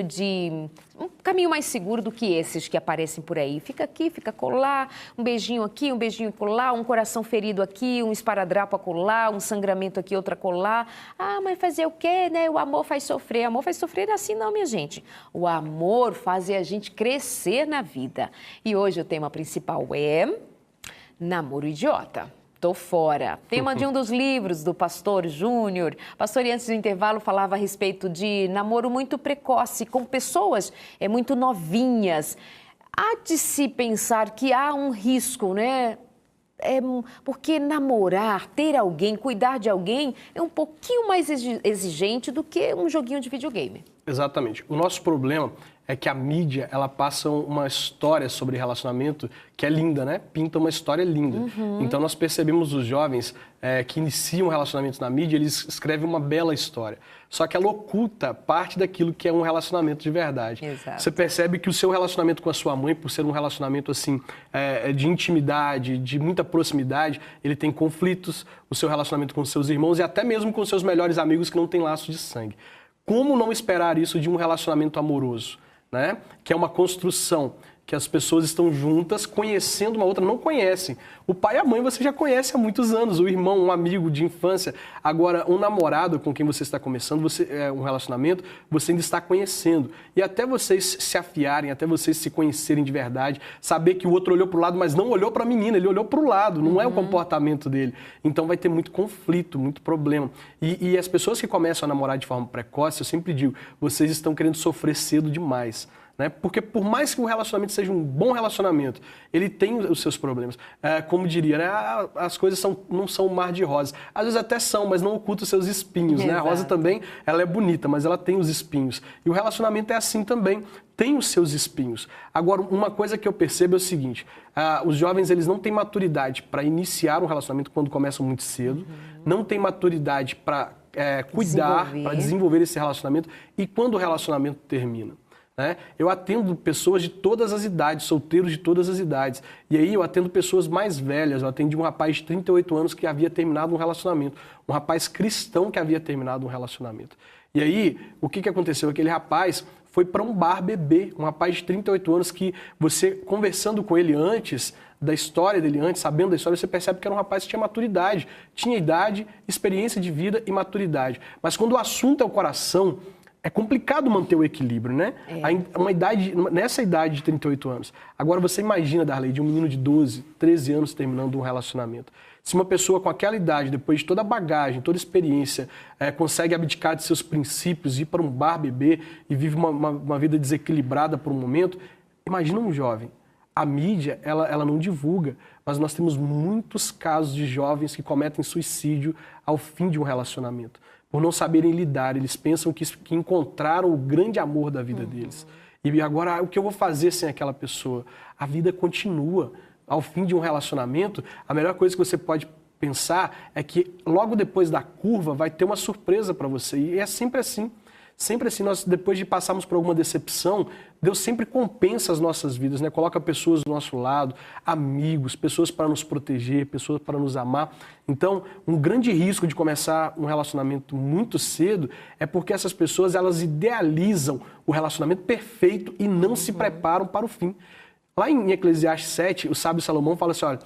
mais seguro do que esses que aparecem por aí. Fica aqui, fica colar, um beijinho aqui, um beijinho colar, um coração ferido aqui, um esparadrapo a colar, um sangramento aqui, outra colar. Ah, mas fazer o quê, né? O amor faz sofrer. Amor faz sofrer assim não, minha gente. O amor faz a gente crescer na vida. E hoje o tema principal é namoro idiota. Tô fora. Tema de um dos livros do pastor Júnior. Pastor, e antes do intervalo, falava a respeito de namoro muito precoce, com pessoas muito novinhas. Há de se pensar que há um risco, né? Porque namorar, ter alguém, cuidar de alguém é um pouquinho mais exigente do que um joguinho de videogame. Exatamente. O nosso problema é que a mídia, ela passa uma história sobre relacionamento que é linda, né? Pinta uma história linda. Então, nós percebemos os jovens que iniciam relacionamentos na mídia, eles escrevem uma bela história. Só que ela oculta parte daquilo que é um relacionamento de verdade. Exato. Você percebe que o seu relacionamento com a sua mãe, por ser um relacionamento assim, de intimidade, de muita proximidade, ele tem conflitos, o seu relacionamento com seus irmãos e até mesmo com seus melhores amigos que não têm laço de sangue. Como não esperar isso de um relacionamento amoroso, né? Que é uma construção, que as pessoas estão juntas, conhecendo uma outra, não conhecem. O pai e a mãe você já conhece há muitos anos, o irmão, um amigo de infância. Agora, um namorado com quem você está começando, um relacionamento, você ainda está conhecendo. E até vocês se afiarem, até vocês se conhecerem de verdade, saber que o outro olhou para o lado, mas não olhou para a menina, ele olhou para o lado, não é o comportamento dele. Então vai ter muito conflito, muito problema. E as pessoas que começam a namorar de forma precoce, eu sempre digo, vocês estão querendo sofrer cedo demais. Né? Porque por mais que o relacionamento seja um bom relacionamento, ele tem os seus problemas. Como diria, né? As coisas não são um mar de rosas. Às vezes até são, mas não oculta os seus espinhos. Né? A rosa também, ela é bonita, mas ela tem os espinhos. E o relacionamento é assim também, tem os seus espinhos. Agora, uma coisa que eu percebo é o seguinte, os jovens eles não têm maturidade para iniciar um relacionamento quando começam muito cedo, não têm maturidade para cuidar, para desenvolver esse relacionamento e quando o relacionamento termina. Né? Eu atendo pessoas de todas as idades, solteiros de todas as idades. E aí eu atendo pessoas mais velhas. Eu atendi um rapaz de 38 anos que havia terminado um relacionamento. Um rapaz cristão que havia terminado um relacionamento. E aí, o que aconteceu? Aquele rapaz foi para um bar beber. Um rapaz de 38 anos que você, conversando com ele antes, da história dele antes, sabendo da história, você percebe que era um rapaz que tinha maturidade. Tinha idade, experiência de vida e maturidade. Mas quando o assunto é o coração, é complicado manter o equilíbrio, né? Nessa idade de 38 anos. Agora você imagina, Darley, de um menino de 12, 13 anos terminando um relacionamento. Se uma pessoa com aquela idade, depois de toda a bagagem, toda a experiência, consegue abdicar de seus princípios, ir para um bar beber e vive uma vida desequilibrada por um momento, imagina um jovem. A mídia, ela não divulga, mas nós temos muitos casos de jovens que cometem suicídio ao fim de um relacionamento. Por não saberem lidar, eles pensam que encontraram o grande amor da vida deles. E agora, o que eu vou fazer sem aquela pessoa? A vida continua. Ao fim de um relacionamento, a melhor coisa que você pode pensar é que logo depois da curva vai ter uma surpresa para você. E é sempre assim. Sempre assim, nós, depois de passarmos por alguma decepção, Deus sempre compensa as nossas vidas, né? Coloca pessoas do nosso lado, amigos, pessoas para nos proteger, pessoas para nos amar. Então, um grande risco de começar um relacionamento muito cedo é porque essas pessoas, elas idealizam o relacionamento perfeito e não se preparam para o fim. Lá em Eclesiastes 7, o sábio Salomão fala assim, olha,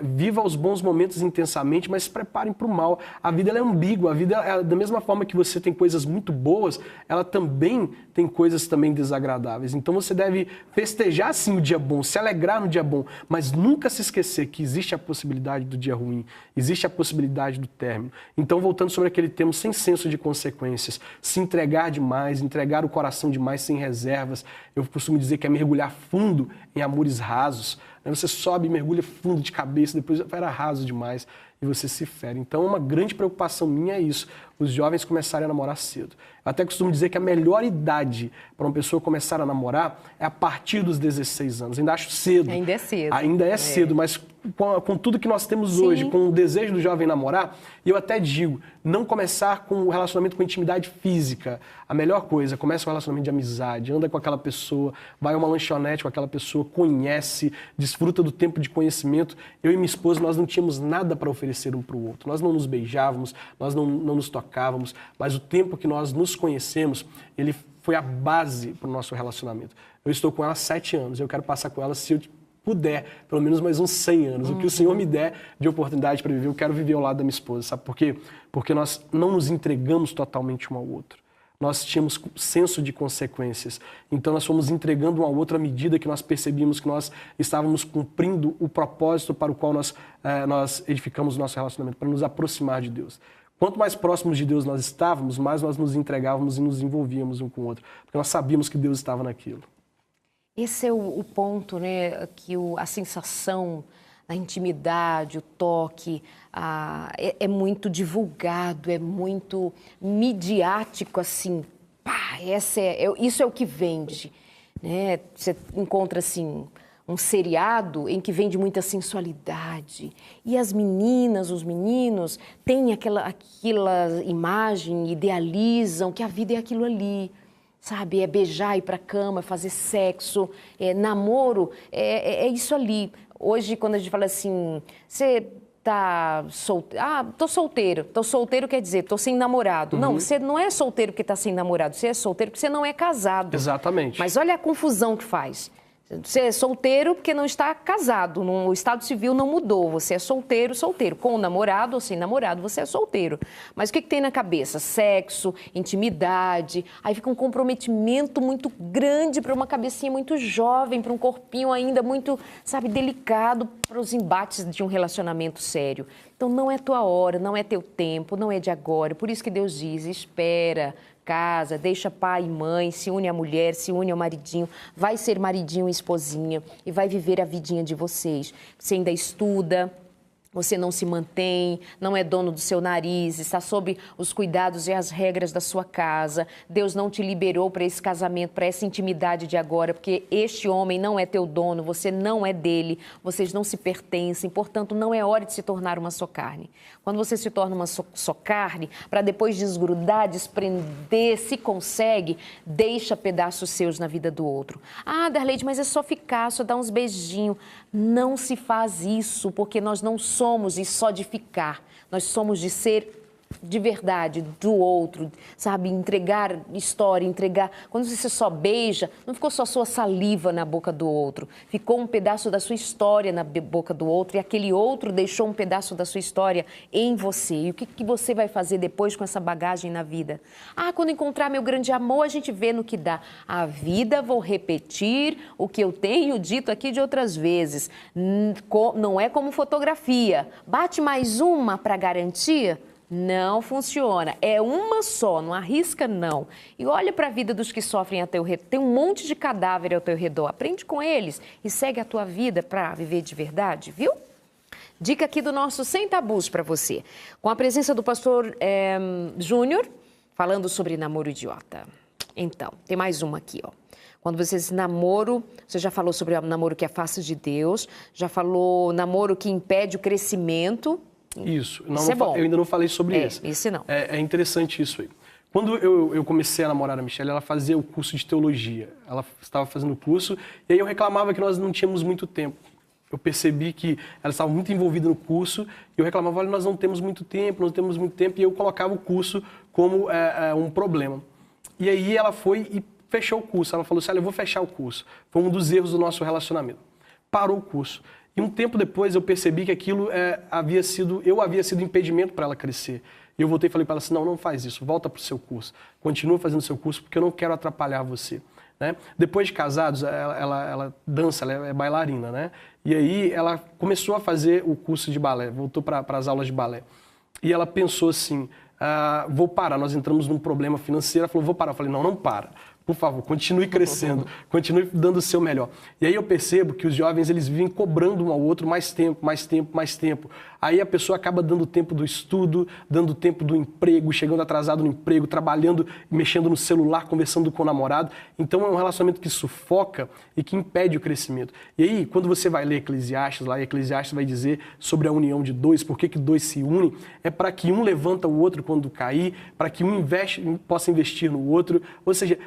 viva os bons momentos intensamente, mas se preparem para o mal. A vida ela é ambígua, a vida, da mesma forma que você tem coisas muito boas, ela também tem coisas também desagradáveis. Então você deve festejar sim o dia bom, se alegrar no dia bom, mas nunca se esquecer que existe a possibilidade do dia ruim, existe a possibilidade do término. Então, voltando sobre aquele termo sem senso de consequências, se entregar demais, entregar o coração demais sem reservas, eu costumo dizer que é mergulhar fundo em amores rasos. Você sobe e mergulha fundo de cabeça, depois era raso demais e você se fere. Então, uma grande preocupação minha é isso, os jovens começarem a namorar cedo. Eu até costumo dizer que a melhor idade para uma pessoa começar a namorar é a partir dos 16 anos. Ainda acho cedo. Ainda é cedo. Ainda é cedo, mas com tudo que nós temos Sim. hoje, com o desejo do jovem namorar, eu até digo, não começar com o relacionamento com intimidade física. A melhor coisa, começa com um relacionamento de amizade, anda com aquela pessoa, vai a uma lanchonete com aquela pessoa, conhece, desfruta do tempo de conhecimento. Eu e minha esposa, nós não tínhamos nada para oferecer um para o outro. Nós não nos beijávamos, nós não nos tocávamos, mas o tempo que nós nos conhecemos, ele foi a base para o nosso relacionamento. Eu estou com ela há 7 anos, eu quero passar com ela, se eu puder, pelo menos mais uns 100 anos. O que o Senhor me der de oportunidade para viver, eu quero viver ao lado da minha esposa, sabe por quê? Porque nós não nos entregamos totalmente um ao outro. Nós tínhamos senso de consequências. Então, nós fomos entregando um ao outro à medida que nós percebíamos que nós estávamos cumprindo o propósito para o qual nós edificamos o nosso relacionamento, para nos aproximar de Deus. Quanto mais próximos de Deus nós estávamos, mais nós nos entregávamos e nos envolvíamos um com o outro, porque nós sabíamos que Deus estava naquilo. Esse é o ponto, né, que a sensação, a intimidade, o toque, é muito divulgado, é muito midiático, assim, pá, isso é o que vende, né? Você encontra, assim, um seriado em que vende muita sensualidade e as meninas, os meninos têm aquela imagem, idealizam que a vida é aquilo ali. Sabe, é beijar, ir pra cama, fazer sexo, namoro, é isso ali. Hoje, quando a gente fala assim, você tá solteiro, tô solteiro. Tô solteiro quer dizer, tô sem namorado. Não, você não é solteiro porque tá sem namorado, você é solteiro porque você não é casado. Exatamente. Mas olha a confusão que faz. Você é solteiro porque não está casado, o estado civil não mudou, você é solteiro, com namorado ou sem namorado, você é solteiro. Mas o que tem na cabeça? Sexo, intimidade, aí fica um comprometimento muito grande para uma cabecinha muito jovem, para um corpinho ainda muito, sabe, delicado para os embates de um relacionamento sério. Então não é tua hora, não é teu tempo, não é de agora, por isso que Deus diz, espera, casa, deixa pai e mãe, se une à mulher, se une ao maridinho, vai ser maridinho e esposinha e vai viver a vidinha de vocês. Você ainda estuda, você não se mantém, não é dono do seu nariz, está sob os cuidados e as regras da sua casa. Deus não te liberou para esse casamento, para essa intimidade de agora, porque este homem não é teu dono, você não é dele, vocês não se pertencem, portanto, não é hora de se tornar uma só carne. Quando você se torna uma só carne, para depois desgrudar, desprender, se consegue, deixa pedaços seus na vida do outro. Darleide, mas é só ficar, só dar uns beijinhos. Não se faz isso, porque nós não somos de só de ficar, nós somos de ser de verdade, do outro, sabe? Entregar história, entregar... Quando você só beija, não ficou só sua saliva na boca do outro, ficou um pedaço da sua história na boca do outro e aquele outro deixou um pedaço da sua história em você. E o que você vai fazer depois com essa bagagem na vida? Quando encontrar meu grande amor, a gente vê no que dá. A vida, vou repetir o que eu tenho dito aqui de outras vezes, não é como fotografia. Bate mais uma para garantir? Não funciona. É uma só, não arrisca não. E olha para a vida dos que sofrem a teu redor. Tem um monte de cadáver ao teu redor. Aprende com eles e segue a tua vida para viver de verdade, viu? Dica aqui do nosso Sem Tabus para você. Com a presença do pastor Júnior, falando sobre namoro idiota. Então, tem mais uma aqui, ó. Quando você diz namoro, você já falou sobre o namoro que afasta de Deus, já falou namoro que impede o crescimento. Isso. Isso é bom. Eu ainda não falei sobre esse. Esse não. É interessante isso aí. Quando eu comecei a namorar a Michelle, ela fazia o curso de teologia. Ela estava fazendo o curso e aí eu reclamava que nós não tínhamos muito tempo. Eu percebi que ela estava muito envolvida no curso e eu reclamava, olha, nós não temos muito tempo, e eu colocava o curso como um problema. E aí ela foi e fechou o curso. Ela falou assim, olha, eu vou fechar o curso. Foi um dos erros do nosso relacionamento. Parou o curso. E um tempo depois eu percebi que aquilo havia sido impedimento para ela crescer. E eu voltei e falei para ela assim, não faz isso, volta para o seu curso. Continua fazendo o seu curso porque eu não quero atrapalhar você. Né? Depois de casados, ela dança, ela é bailarina, né? E aí ela começou a fazer o curso de balé, voltou para as aulas de balé. E ela pensou assim, vou parar, nós entramos num problema financeiro, ela falou, vou parar. Eu falei, não para. Por favor, continue crescendo, continue dando o seu melhor. E aí eu percebo que os jovens, eles vivem cobrando um ao outro mais tempo, mais tempo, mais tempo. Aí a pessoa acaba dando tempo do estudo, dando tempo do emprego, chegando atrasado no emprego, trabalhando, mexendo no celular, conversando com o namorado. Então é um relacionamento que sufoca e que impede o crescimento. E aí, quando você vai ler Eclesiastes, lá, e Eclesiastes vai dizer sobre a união de dois, por que dois se unem, é para que um levanta o outro quando cair, para que um possa investir no outro, ou seja,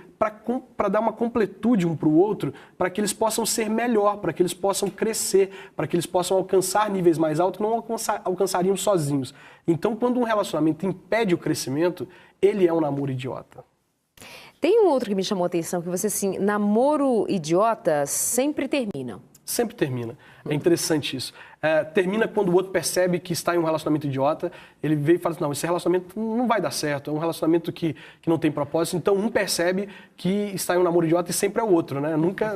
para dar uma completude um para o outro, para que eles possam ser melhor, para que eles possam crescer, para que eles possam alcançar níveis mais altos que não alcançariam sozinhos. Então, quando um relacionamento impede o crescimento, ele é um namoro idiota. Tem um outro que me chamou a atenção, que você assim, namoro idiota sempre termina. Sempre termina. É interessante isso. Termina quando o outro percebe que está em um relacionamento idiota, ele vem e fala assim, não, esse relacionamento não vai dar certo, é um relacionamento que não tem propósito, então um percebe que está em um namoro idiota e sempre é o outro, né? Nunca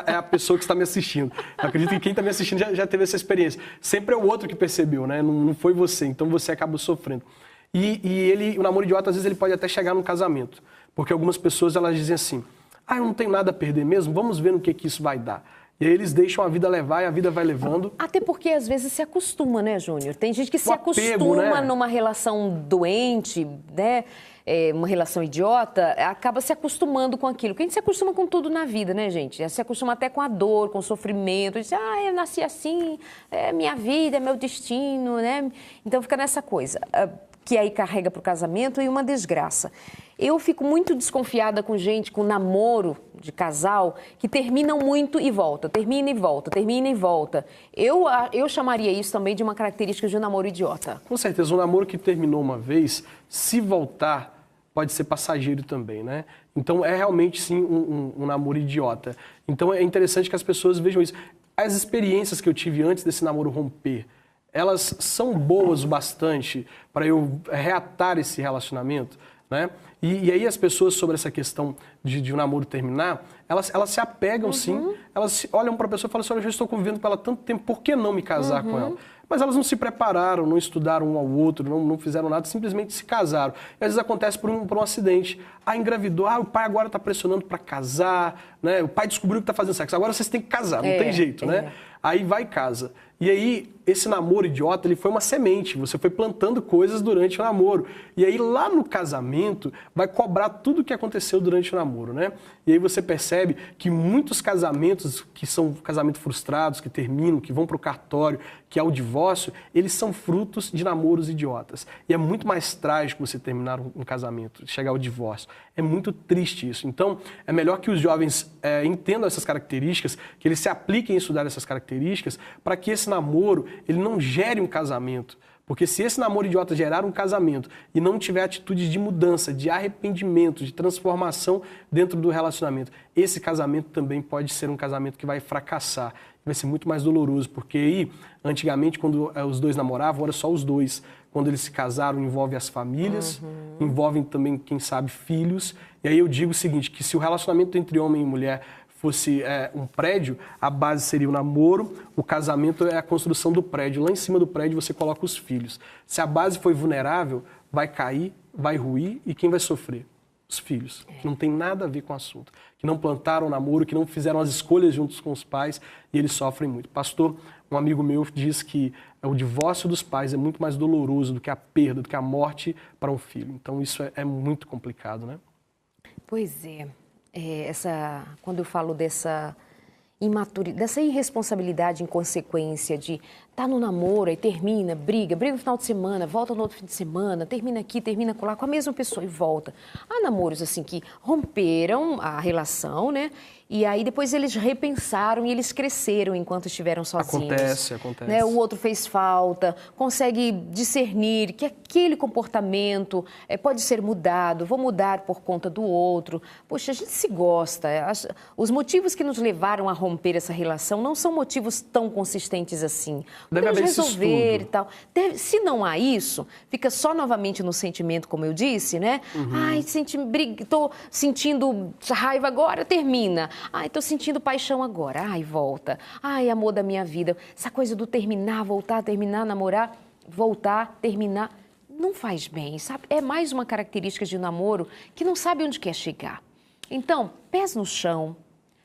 é a pessoa que está me assistindo. Eu acredito que quem está me assistindo já teve essa experiência. Sempre é o outro que percebeu, né? Não foi você, então você acabou sofrendo. E o namoro idiota, às vezes, ele pode até chegar no casamento, porque algumas pessoas, elas dizem assim, eu não tenho nada a perder mesmo, vamos ver no que isso vai dar. E aí eles deixam a vida levar e a vida vai levando. Até porque às vezes se acostuma, né, Júnior? Tem gente que se apego, acostuma, né? Numa relação doente, né? Uma relação idiota, acaba se acostumando com aquilo. Porque a gente se acostuma com tudo na vida, né, gente? Se acostuma até com a dor, com o sofrimento. Diz, eu nasci assim, é minha vida, é meu destino, né? Então fica nessa coisa, que aí carrega para o casamento e uma desgraça. Eu fico muito desconfiada com gente, com namoro de casal, que terminam muito e volta, termina e volta, termina e volta. Eu chamaria isso também de uma característica de um namoro idiota. Com certeza, um namoro que terminou uma vez, se voltar, pode ser passageiro também, né? Então é realmente sim um namoro idiota. Então é interessante que as pessoas vejam isso. As experiências que eu tive antes desse namoro romper, elas são boas o bastante para eu reatar esse relacionamento, né? E aí as pessoas, sobre essa questão de um namoro terminar, elas se apegam sim, elas olham para a pessoa e falam assim, olha, eu já estou convivendo com ela há tanto tempo, por que não me casar com ela? Mas elas não se prepararam, não estudaram um ao outro, não fizeram nada, simplesmente se casaram. E às vezes acontece por um acidente. Engravidou, o pai agora está pressionando para casar, né? O pai descobriu que está fazendo sexo, agora vocês têm que casar, não tem jeito, né? Aí vai e casa. E aí, esse namoro idiota, ele foi uma semente, você foi plantando coisas durante o namoro. E aí, lá no casamento, vai cobrar tudo o que aconteceu durante o namoro, né? E aí você percebe que muitos casamentos, que são casamentos frustrados, que terminam, que vão para o cartório, que é o divórcio, eles são frutos de namoros idiotas. E é muito mais trágico você terminar um casamento, chegar ao divórcio. É muito triste isso. Então, é melhor que os jovens entendam essas características, que eles se apliquem em estudar essas características, para que esse namoro ele não gere um casamento. Porque se esse namoro idiota gerar um casamento e não tiver atitudes de mudança, de arrependimento, de transformação dentro do relacionamento, esse casamento também pode ser um casamento que vai fracassar. Vai ser muito mais doloroso, porque aí, antigamente, quando os dois namoravam, era só os dois. Quando eles se casaram, envolve as famílias, envolvem também, quem sabe, filhos. E aí eu digo o seguinte, que se o relacionamento entre homem e mulher fosse um prédio, a base seria o namoro, o casamento é a construção do prédio. Lá em cima do prédio você coloca os filhos. Se a base foi vulnerável, vai cair, vai ruir, e quem vai sofrer? Os filhos, que não tem nada a ver com o assunto, que não plantaram o namoro, que não fizeram as escolhas juntos com os pais, e eles sofrem muito. Pastor, um amigo meu diz que o divórcio dos pais é muito mais doloroso do que a perda, do que a morte para um filho. Então isso é muito complicado, né? Pois é. Quando eu falo dessa dessa irresponsabilidade, inconsequência de estar no namoro, aí termina, briga no final de semana, volta no outro fim de semana, termina aqui, termina lá com a mesma pessoa e volta. Há namoros assim que romperam a relação, né? E aí depois eles repensaram e eles cresceram enquanto estiveram sozinhos. Acontece. Né? O outro fez falta, consegue discernir que aquele comportamento pode ser mudado, vou mudar por conta do outro. Poxa, a gente se gosta. Os motivos que nos levaram a romper essa relação não são motivos tão consistentes assim. Deve haver resolver e tal. Se não há isso, fica só novamente no sentimento, como eu disse, né? Ai, estou sentindo raiva agora, termina. Ai, estou sentindo paixão agora. Ai, volta. Ai, amor da minha vida. Essa coisa do terminar, voltar, terminar, namorar, voltar, terminar, não faz bem, sabe? É mais uma característica de um namoro que não sabe onde quer chegar. Então, pés no chão,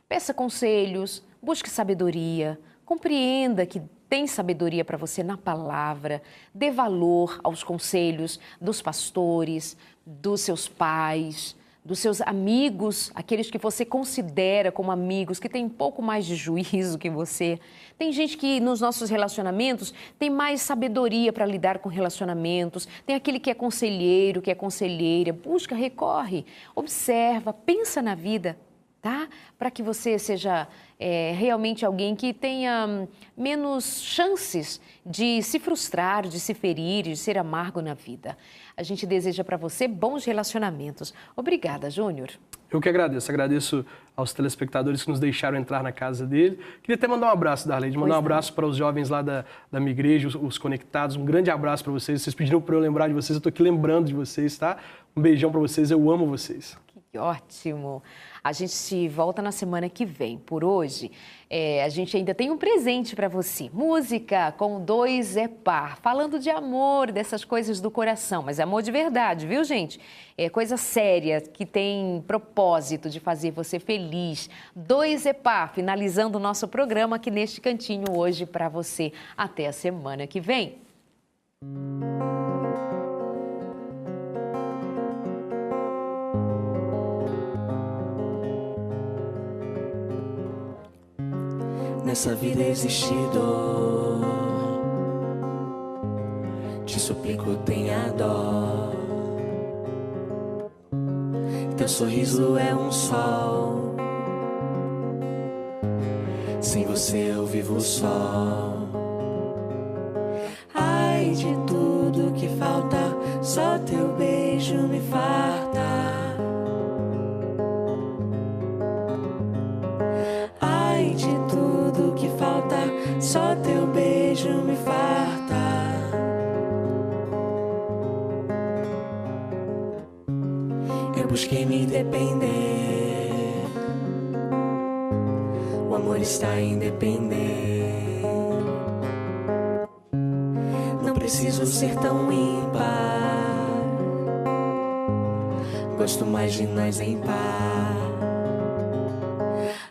peça conselhos, busque sabedoria, compreenda que tem sabedoria para você na palavra, dê valor aos conselhos dos pastores, dos seus pais, dos seus amigos, aqueles que você considera como amigos, que têm um pouco mais de juízo que você. Tem gente que nos nossos relacionamentos tem mais sabedoria para lidar com relacionamentos, tem aquele que é conselheiro, que é conselheira, busca, recorre, observa, pensa na vida, tá? Para que você seja realmente alguém que tenha menos chances de se frustrar, de se ferir, de ser amargo na vida. A gente deseja para você bons relacionamentos. Obrigada, Júnior. Eu que agradeço aos telespectadores que nos deixaram entrar na casa dele. Queria até mandar um abraço, Darlene, mandar um abraço para os jovens lá da minha igreja, os conectados. Um grande abraço para vocês. Vocês pediram para eu lembrar de vocês, eu estou aqui lembrando de vocês, tá? Um beijão para vocês, eu amo vocês. Que ótimo! A gente volta na semana que vem. Por hoje, a gente ainda tem um presente para você. Música com 2 é par. Falando de amor, dessas coisas do coração. Mas é amor de verdade, viu, gente? É coisa séria, que tem propósito de fazer você feliz. 2 é par, finalizando o nosso programa aqui neste cantinho hoje para você. Até a semana que vem. Nessa vida existe dor, te suplico tenha dó. Teu sorriso é um sol, sem você eu vivo só. Ai de tudo que falta, só teu beijo me farta. Ai de tudo que falta, só teu beijo me farta. Eu busquei me depender, o amor está em depender. Não preciso ser tão ímpar, gosto mais de nós em par.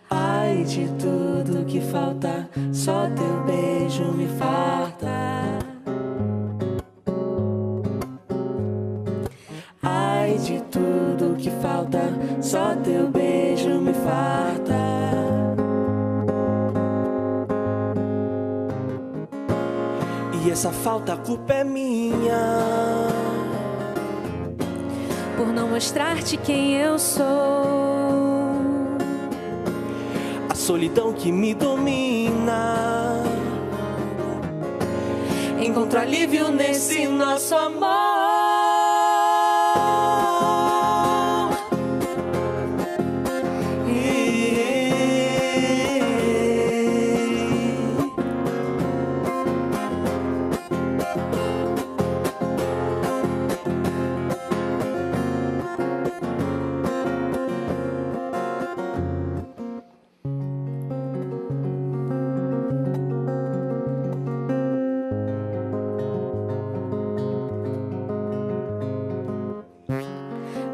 Ai de tudo que falta, só teu beijo me farta. Ai de tudo que falta, só teu beijo me farta. E essa falta, a culpa é minha, por não mostrar-te quem eu sou. A solidão que me domina, encontro alívio nesse nosso amor.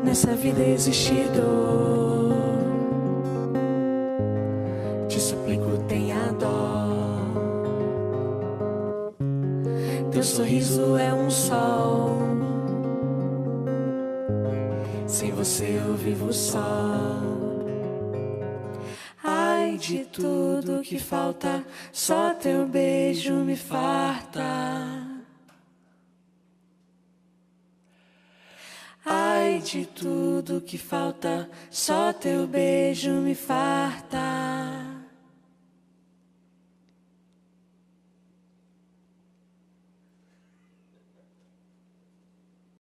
Nessa vida existe dor, te suplico tenha dó. Teu sorriso é um sol, sem você eu vivo só. Ai de tudo que falta, só teu beijo me farta. Ai de tudo que falta, só teu beijo me farta.